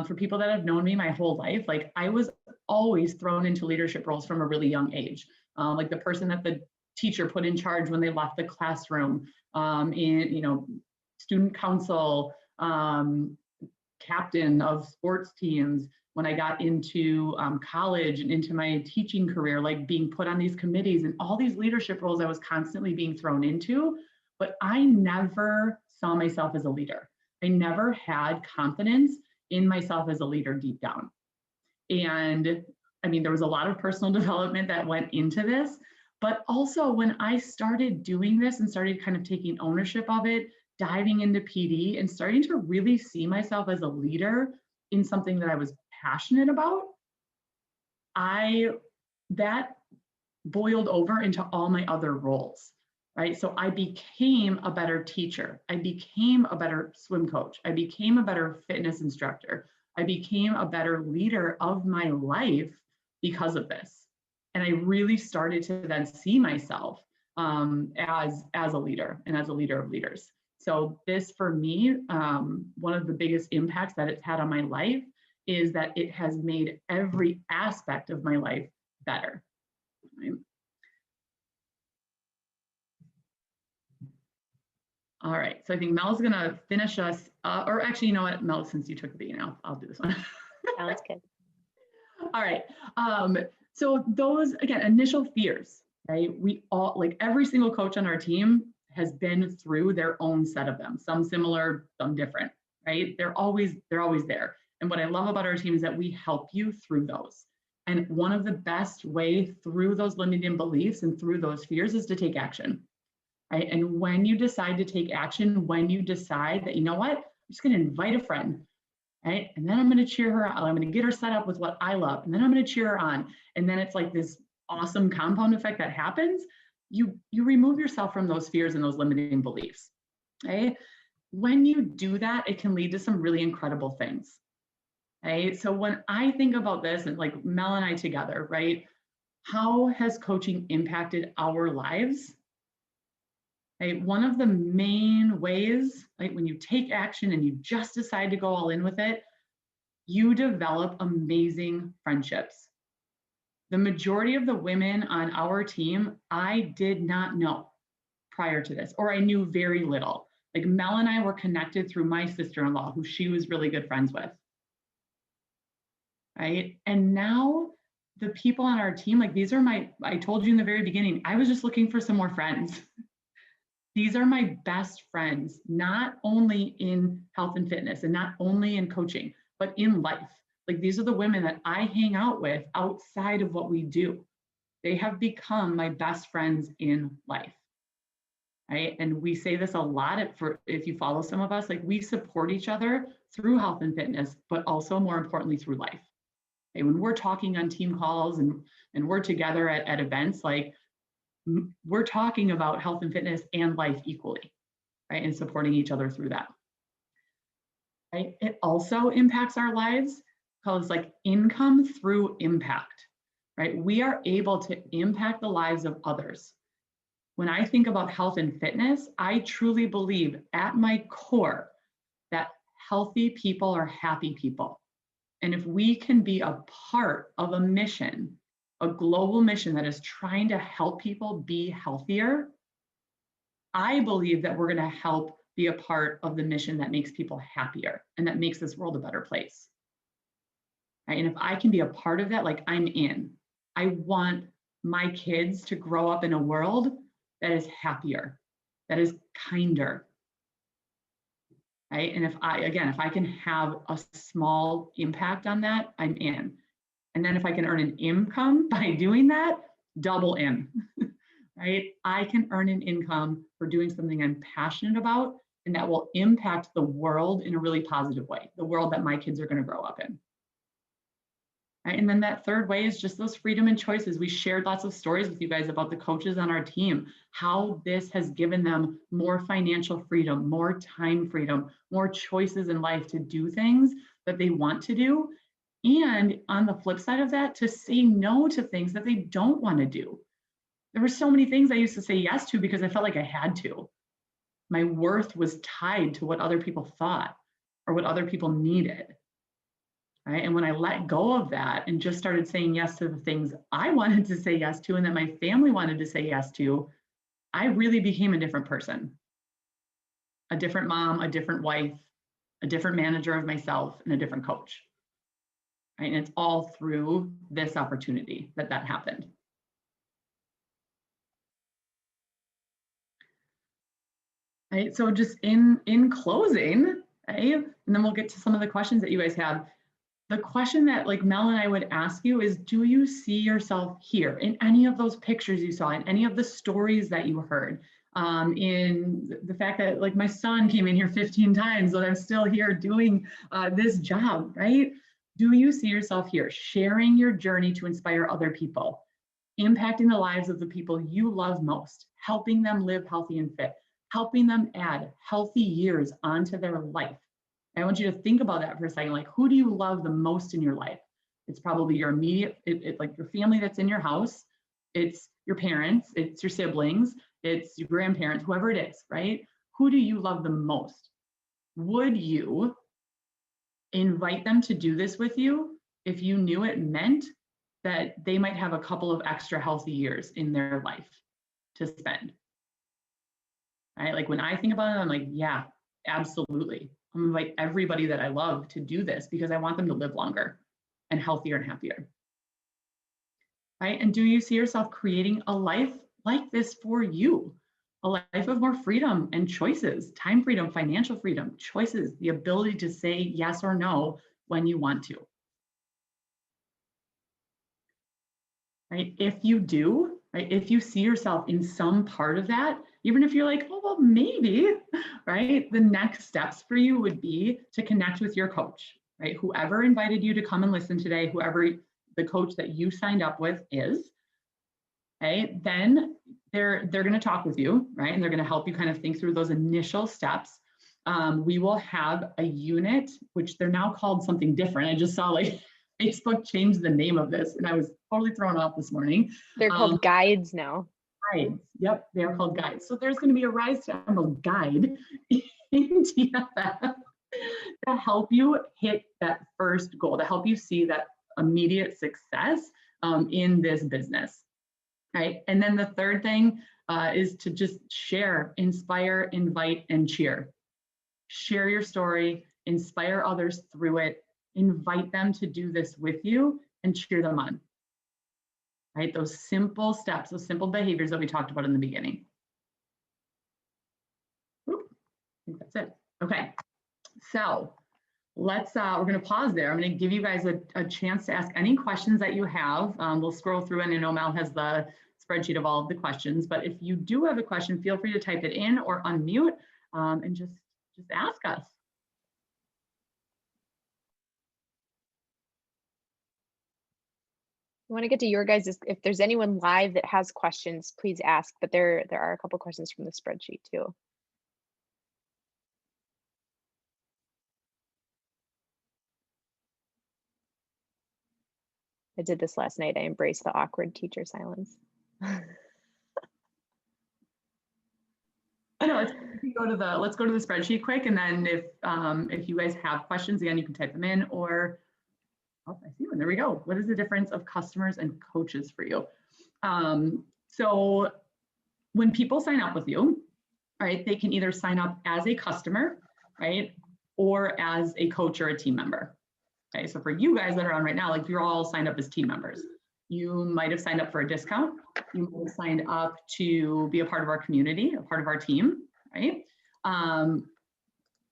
For people that have known me my whole life, like, I was always thrown into leadership roles from a really young age. Like the person that the teacher put in charge when they left the classroom, in, student council, captain of sports teams. When I got into college and into my teaching career, like being put on these committees and all these leadership roles I was constantly being thrown into, but I never saw myself as a leader. I never had confidence in myself as a leader deep down. And I mean, there was a lot of personal development that went into this, but also when I started doing this and started kind of taking ownership of it, diving into PD and starting to really see myself as a leader in something that I was passionate about, that boiled over into all my other roles, right? So I became a better teacher. I became a better swim coach. I became a better fitness instructor. I became a better leader of my life because of this. And I really started to then see myself as a leader and as a leader of leaders. So this, for me, one of the biggest impacts that it's had on my life is that it has made every aspect of my life better. Right? All right, so I think Mel's gonna finish us, or actually, you know what, Mel, since you took the beat now, I'll do this one. Sounds good. All right, so those, again, initial fears, right? We all, like every single coach on our team has been through their own set of them, some similar, some different, right? They're always there. And what I love about our team is that we help you through those. And one of the best way through those limiting beliefs and through those fears is to take action, right? And when you decide to take action, when you decide that, you know what, I'm just going to invite a friend, right? And then I'm going to cheer her on. I'm going to get her set up with what I love. And then I'm going to cheer her on. And then it's like this awesome compound effect that happens. You remove yourself from those fears and those limiting beliefs, right? When you do that, it can lead to some really incredible things. Right? So when I think about this, and like Mel and I together, right? How has coaching impacted our lives? Right? One of the main ways, like when you take action and you just decide to go all in with it, you develop amazing friendships. The majority of the women on our team, I did not know prior to this, or I knew very little. Like Mel and I were connected through my sister-in-law, who she was really good friends with. Right? And now the people on our team, like these are I told you in the very beginning, I was just looking for some more friends. These are my best friends, not only in health and fitness and not only in coaching, but in life. Like these are the women that I hang out with outside of what we do. They have become my best friends in life. Right? And we say this a lot if you follow some of us, like we support each other through health and fitness, but also more importantly through life. When we're talking on team calls and we're together at events, like we're talking about health and fitness and life equally, right? And supporting each other through that. Right? It also impacts our lives because like income through impact, right? We are able to impact the lives of others. When I think about health and fitness, I truly believe at my core that healthy people are happy people. And if we can be a part of a mission, a global mission that is trying to help people be healthier, I believe that we're going to help be a part of the mission that makes people happier and that makes this world a better place. Right? And if I can be a part of that, like I'm in, I want my kids to grow up in a world that is happier, that is kinder. Right? And if I can have a small impact on that, I'm in. And then if I can earn an income by doing that, double in. Right? I can earn an income for doing something I'm passionate about, and that will impact the world in a really positive way, the world that my kids are going to grow up in. Right? And then that third way is just those freedom and choices. We shared lots of stories with you guys about the coaches on our team, how this has given them more financial freedom, more time freedom, more choices in life to do things that they want to do. And on the flip side of that, to say no to things that they don't want to do. There were so many things I used to say yes to because I felt like I had to. My worth was tied to what other people thought or what other people needed. Right? And when I let go of that and just started saying yes to the things I wanted to say yes to and that my family wanted to say yes to, I really became a different person. A different mom, a different wife, a different manager of myself, and a different coach. Right? And it's all through this opportunity that happened. Right? So just in closing, right? And then we'll get to some of the questions that you guys have. The question that like Mel and I would ask you is, do you see yourself here in any of those pictures you saw, in any of the stories that you heard, in the fact that like my son came in here 15 times, but I'm still here doing this job, right? Do you see yourself here sharing your journey to inspire other people, impacting the lives of the people you love most, helping them live healthy and fit, helping them add healthy years onto their life? I want you to think about that for a second. Like, who do you love the most in your life? It's probably your immediate, like your family that's in your house. It's your parents, it's your siblings, it's your grandparents, whoever it is, right? Who do you love the most? Would you invite them to do this with you if you knew it meant that they might have a couple of extra healthy years in their life to spend? Right? Like when I think about it, I'm like, yeah, absolutely. I'm gonna invite everybody that I love to do this because I want them to live longer and healthier and happier. Right? And do you see yourself creating a life like this for you? A life of more freedom and choices, time freedom, financial freedom, choices, the ability to say yes or no when you want to. Right? If you do, right? If you see yourself in some part of that, even if you're like, oh, well, maybe, right? The next steps for you would be to connect with your coach, right? Whoever invited you to come and listen today, whoever the coach that you signed up with is, okay? Then they're going to talk with you, right? And they're going to help you kind of think through those initial steps. We will have a unit, which they're now called something different. I just saw like Facebook changed the name of this and I was totally thrown off this morning. They're called guides now. Guides. Yep, they are called guides. So there's going to be a Rise to Emerald guide in TFF to help you hit that first goal, to help you see that immediate success in this business. Right. And then the third thing is to just share, inspire, invite, and cheer. Share your story, inspire others through it, invite them to do this with you, and cheer them on. Right? Those simple steps, those simple behaviors that we talked about in the beginning. Oop, I think that's it. Okay, so let's, we're gonna pause there. I'm gonna give you guys a chance to ask any questions that you have. We'll scroll through and I know Mel has the spreadsheet of all of the questions, but if you do have a question, feel free to type it in or unmute and just ask us. I want to get to your guys', if there's anyone live that has questions, please ask, but there are a couple questions from the spreadsheet too. I did this last night. I embraced the awkward teacher silence. No, let's go to the spreadsheet quick, and then if you guys have questions, again, you can type them in or Oh, I see one. There we go. What is the difference of customers and coaches for you? So when people sign up with you, right, they can either sign up as a customer, right, or as a coach or a team member. Okay, so for you guys that are on right now, like you're all signed up as team members. You might have signed up for a discount. You might have signed up to be a part of our community, a part of our team, right?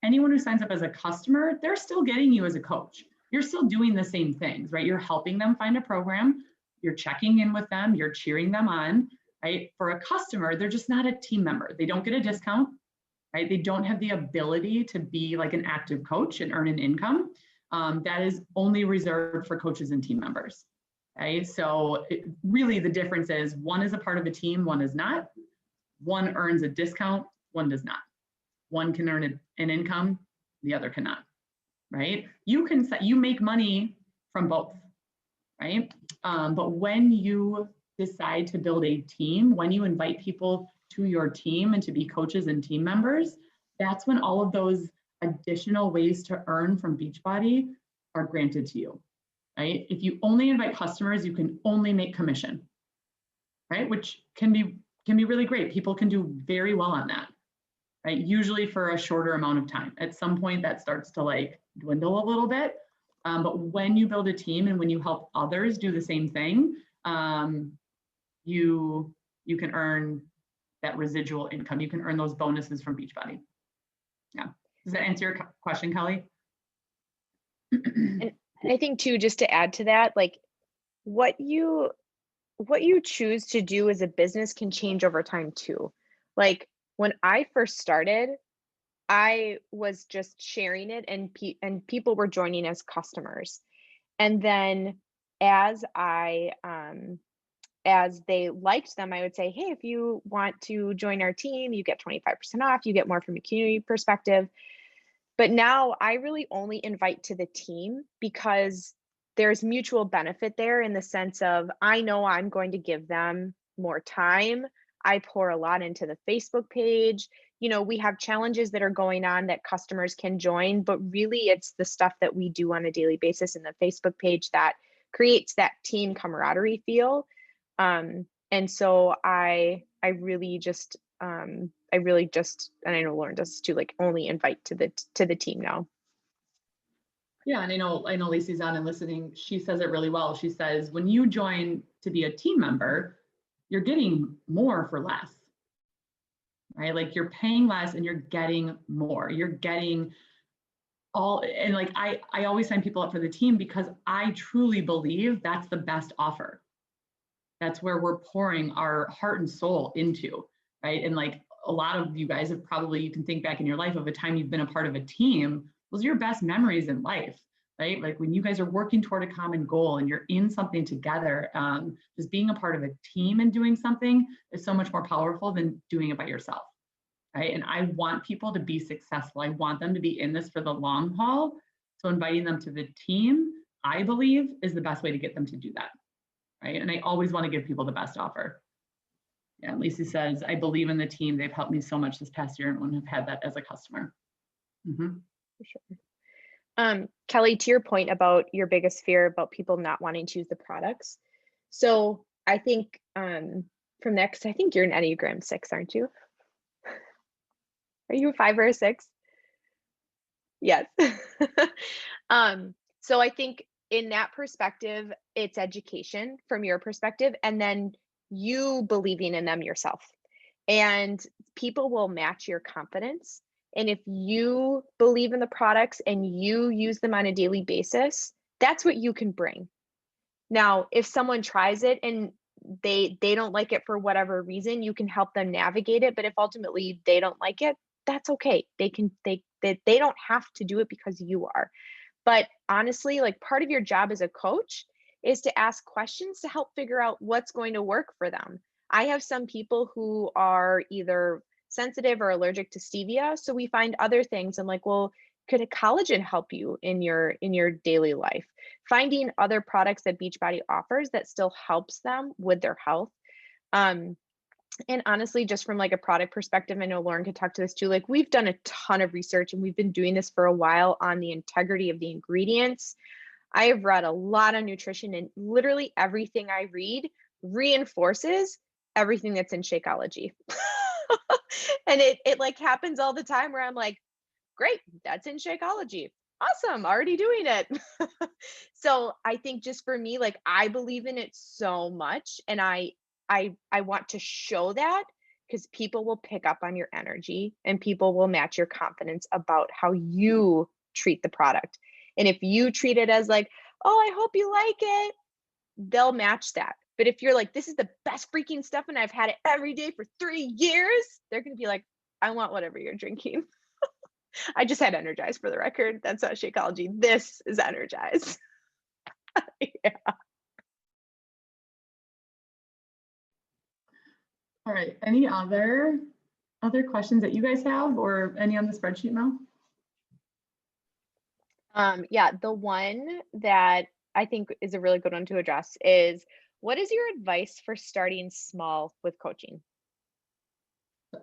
Anyone who signs up as a customer, they're still getting you as a coach. You're still doing the same things, right? You're helping them find a program. You're checking in with them. You're cheering them on, right? For a customer, they're just not a team member. They don't get a discount, right? They don't have the ability to be like an active coach and earn an income. That is only reserved for coaches and team members. Okay, so really the difference is one is a part of a team, one is not. One earns a discount, one does not. One can earn an income, the other cannot, right? You make money from both, right? But when you decide to build a team, when you invite people to your team and to be coaches and team members, that's when all of those additional ways to earn from Beachbody are granted to you, right? If you only invite customers, you can only make commission, right? Which can be really great. People can do very well on that, right? Usually for a shorter amount of time. At some point that starts to like dwindle a little bit. But when you build a team and when you help others do the same thing, you can earn that residual income. You can earn those bonuses from Beachbody. Yeah. Does that answer your question, Kelly? And I think too, just to add to that, like what you choose to do as a business can change over time too. Like when I first started, I was just sharing it and people were joining as customers. And then as as they liked them, I would say, hey, if you want to join our team, you get 25% off, you get more from a community perspective. But now I really only invite to the team because there's mutual benefit there in the sense of I know I'm going to give them more time. I pour a lot into the Facebook page. You know, we have challenges that are going on that customers can join, but really it's the stuff that we do on a daily basis in the Facebook page that creates that team camaraderie feel. And so I really just and I know Lauren does too, like only invite to the team now. Yeah, and I know Lacey's on and listening. She says it really well. She says, when you join to be a team member, you're getting more for less, right? Like you're paying less and you're getting more. You're getting all, and like I always sign people up for the team because I truly believe that's the best offer. That's where we're pouring our heart and soul into, right? And like a lot of you guys have probably, you can think back in your life of a time you've been a part of a team. Those are your best memories in life, right? Like when you guys are working toward a common goal and you're in something together, just being a part of a team and doing something is so much more powerful than doing it by yourself, right? And I want people to be successful. I want them to be in this for the long haul. So inviting them to the team, I believe, is the best way to get them to do that, right? And I always want to give people the best offer. Yeah, Lacey says, I believe in the team. They've helped me so much this past year and wouldn't have had that as a customer. Mm-hmm. For sure. Kelly, to your point about your biggest fear about people not wanting to use the products. So I think from that, because I think you're an Enneagram 6, aren't you? Are you a 5 or a 6? Yes. So I think in that perspective, it's education from your perspective, and then you believing in them yourself. And people will match your confidence. And if you believe in the products and you use them on a daily basis, that's what you can bring. Now, if someone tries it and they don't like it for whatever reason, you can help them navigate it. But if ultimately they don't like it, that's okay. They don't have to do it because you are. But honestly, like part of your job as a coach is to ask questions to help figure out what's going to work for them. I have some people who are either sensitive or allergic to stevia, so we find other things. I'm like, well, could a collagen help you in your daily life? Finding other products that Beachbody offers that still helps them with their health. And honestly, just from like a product perspective, I know Lauren could talk to this too. Like we've done a ton of research and we've been doing this for a while on the integrity of the ingredients. I have read a lot of nutrition, and literally everything I read reinforces everything that's in Shakeology. And it like happens all the time where I'm like, great, that's in Shakeology. Awesome, already doing it. So I think just for me, like I believe in it so much, and I want to show that because people will pick up on your energy and people will match your confidence about how you treat the product. And if you treat it as like, oh, I hope you like it, they'll match that. But if you're like, this is the best freaking stuff and I've had it every day for 3 years, they're going to be like, I want whatever you're drinking. I just had Energize for the record. That's not Shakeology. This is Energize. Yeah. All right. Any other questions that you guys have, or any on the spreadsheet, Mel? Yeah, the one that I think is a really good one to address is, what is your advice for starting small with coaching?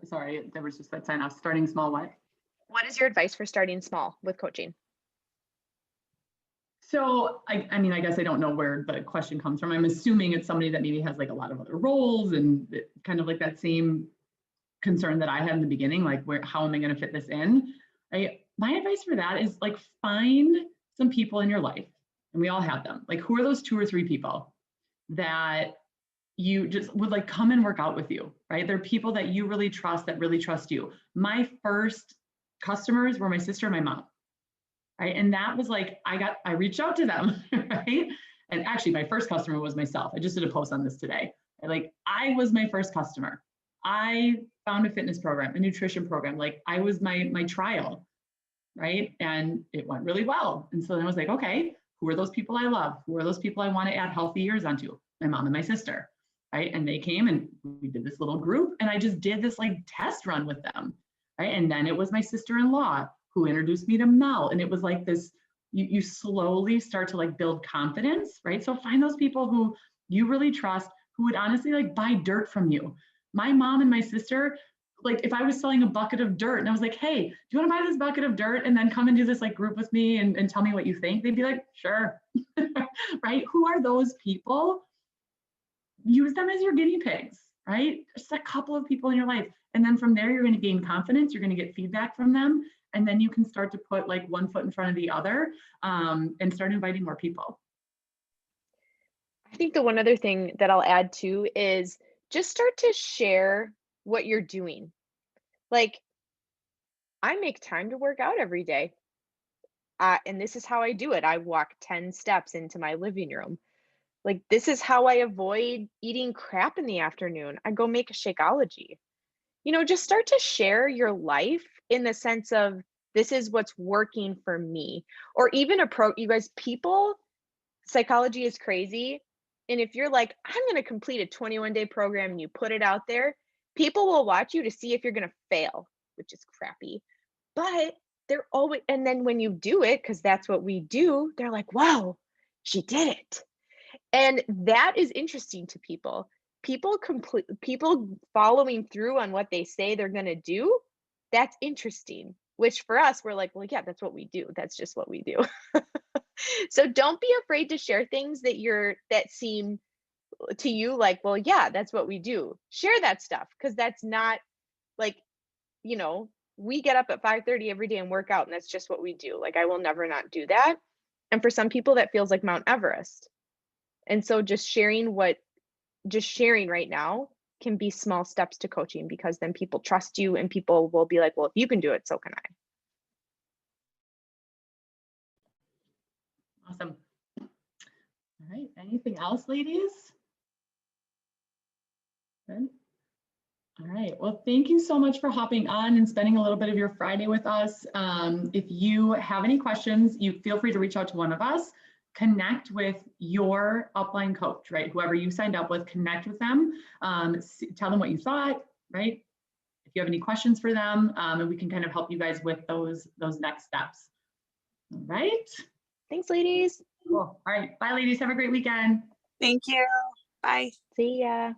Sorry, there was just that sign off. Starting small, what? What is your advice for starting small with coaching? So I mean, I guess I don't know where the question comes from. I'm assuming it's somebody that maybe has like a lot of other roles and kind of like that same concern that I had in the beginning, like how am I going to fit this in? My advice for that is like find some people in your life, and we all have them. Like, who are those 2 or 3 people that you just would like come and work out with you, right? They're people that you really trust, that really trust you. My first customers were my sister and my mom, right? And that was like, I reached out to them, right? And actually my first customer was myself. I just did a post on this today. Like, I was my first customer. I found a fitness program, a nutrition program. Like, I was my trial, right? And it went really well. And so then I was like, okay, who are those people I love? Who are those people I want to add healthy years onto? My mom and my sister, right? And they came and we did this little group, and I just did this like test run with them, right? And then it was my sister-in-law who introduced me to Mel. And it was like this, you slowly start to like build confidence, right? So find those people who you really trust, who would honestly like buy dirt from you. My mom and my sister, like if I was selling a bucket of dirt and I was like, hey, do you want to buy this bucket of dirt and then come and do this like group with me and tell me what you think? They'd be like, sure, right? Who are those people? Use them as your guinea pigs, right? Just a couple of people in your life. And then from there, you're going to gain confidence. You're going to get feedback from them. And then you can start to put like one foot in front of the other, and start inviting more people. I think the one other thing that I'll add too is just start to share what you're doing. Like, I make time to work out every day. And this is how I do it. I walk 10 steps into my living room. Like, this is how I avoid eating crap in the afternoon. I go make a Shakeology. Just start to share your life in the sense of, this is what's working for me. Or even you guys, psychology is crazy. And if you're like, I'm going to complete a 21-day program and you put it out there, people will watch you to see if you're going to fail, which is crappy. But they're always, and then when you do it, because that's what we do, they're like, wow, she did it. And that is interesting to people. People following through on what they say they're going to do, that's interesting. Which for us, we're like, well, yeah, that's what we do. That's just what we do. So don't be afraid to share things that seem to you like, well, yeah, that's what we do. Share that stuff, because that's not like, we get up at 5:30 every day and work out, and that's just what we do. Like, I will never not do that. And for some people, that feels like Mount Everest. And so just sharing right now can be small steps to coaching, because then people trust you and people will be like, well, if you can do it, so can I. Awesome. All right. Anything else, ladies? Good. All right. Well, thank you so much for hopping on and spending a little bit of your Friday with us. If you have any questions, you feel free to reach out to one of us. Connect with your upline coach, right? Whoever you signed up with, connect with them. Tell them what you thought, right? If you have any questions for them, and we can kind of help you guys with those next steps. All right. Thanks, ladies. Cool. All right. Bye, ladies. Have a great weekend. Thank you. Bye. See ya.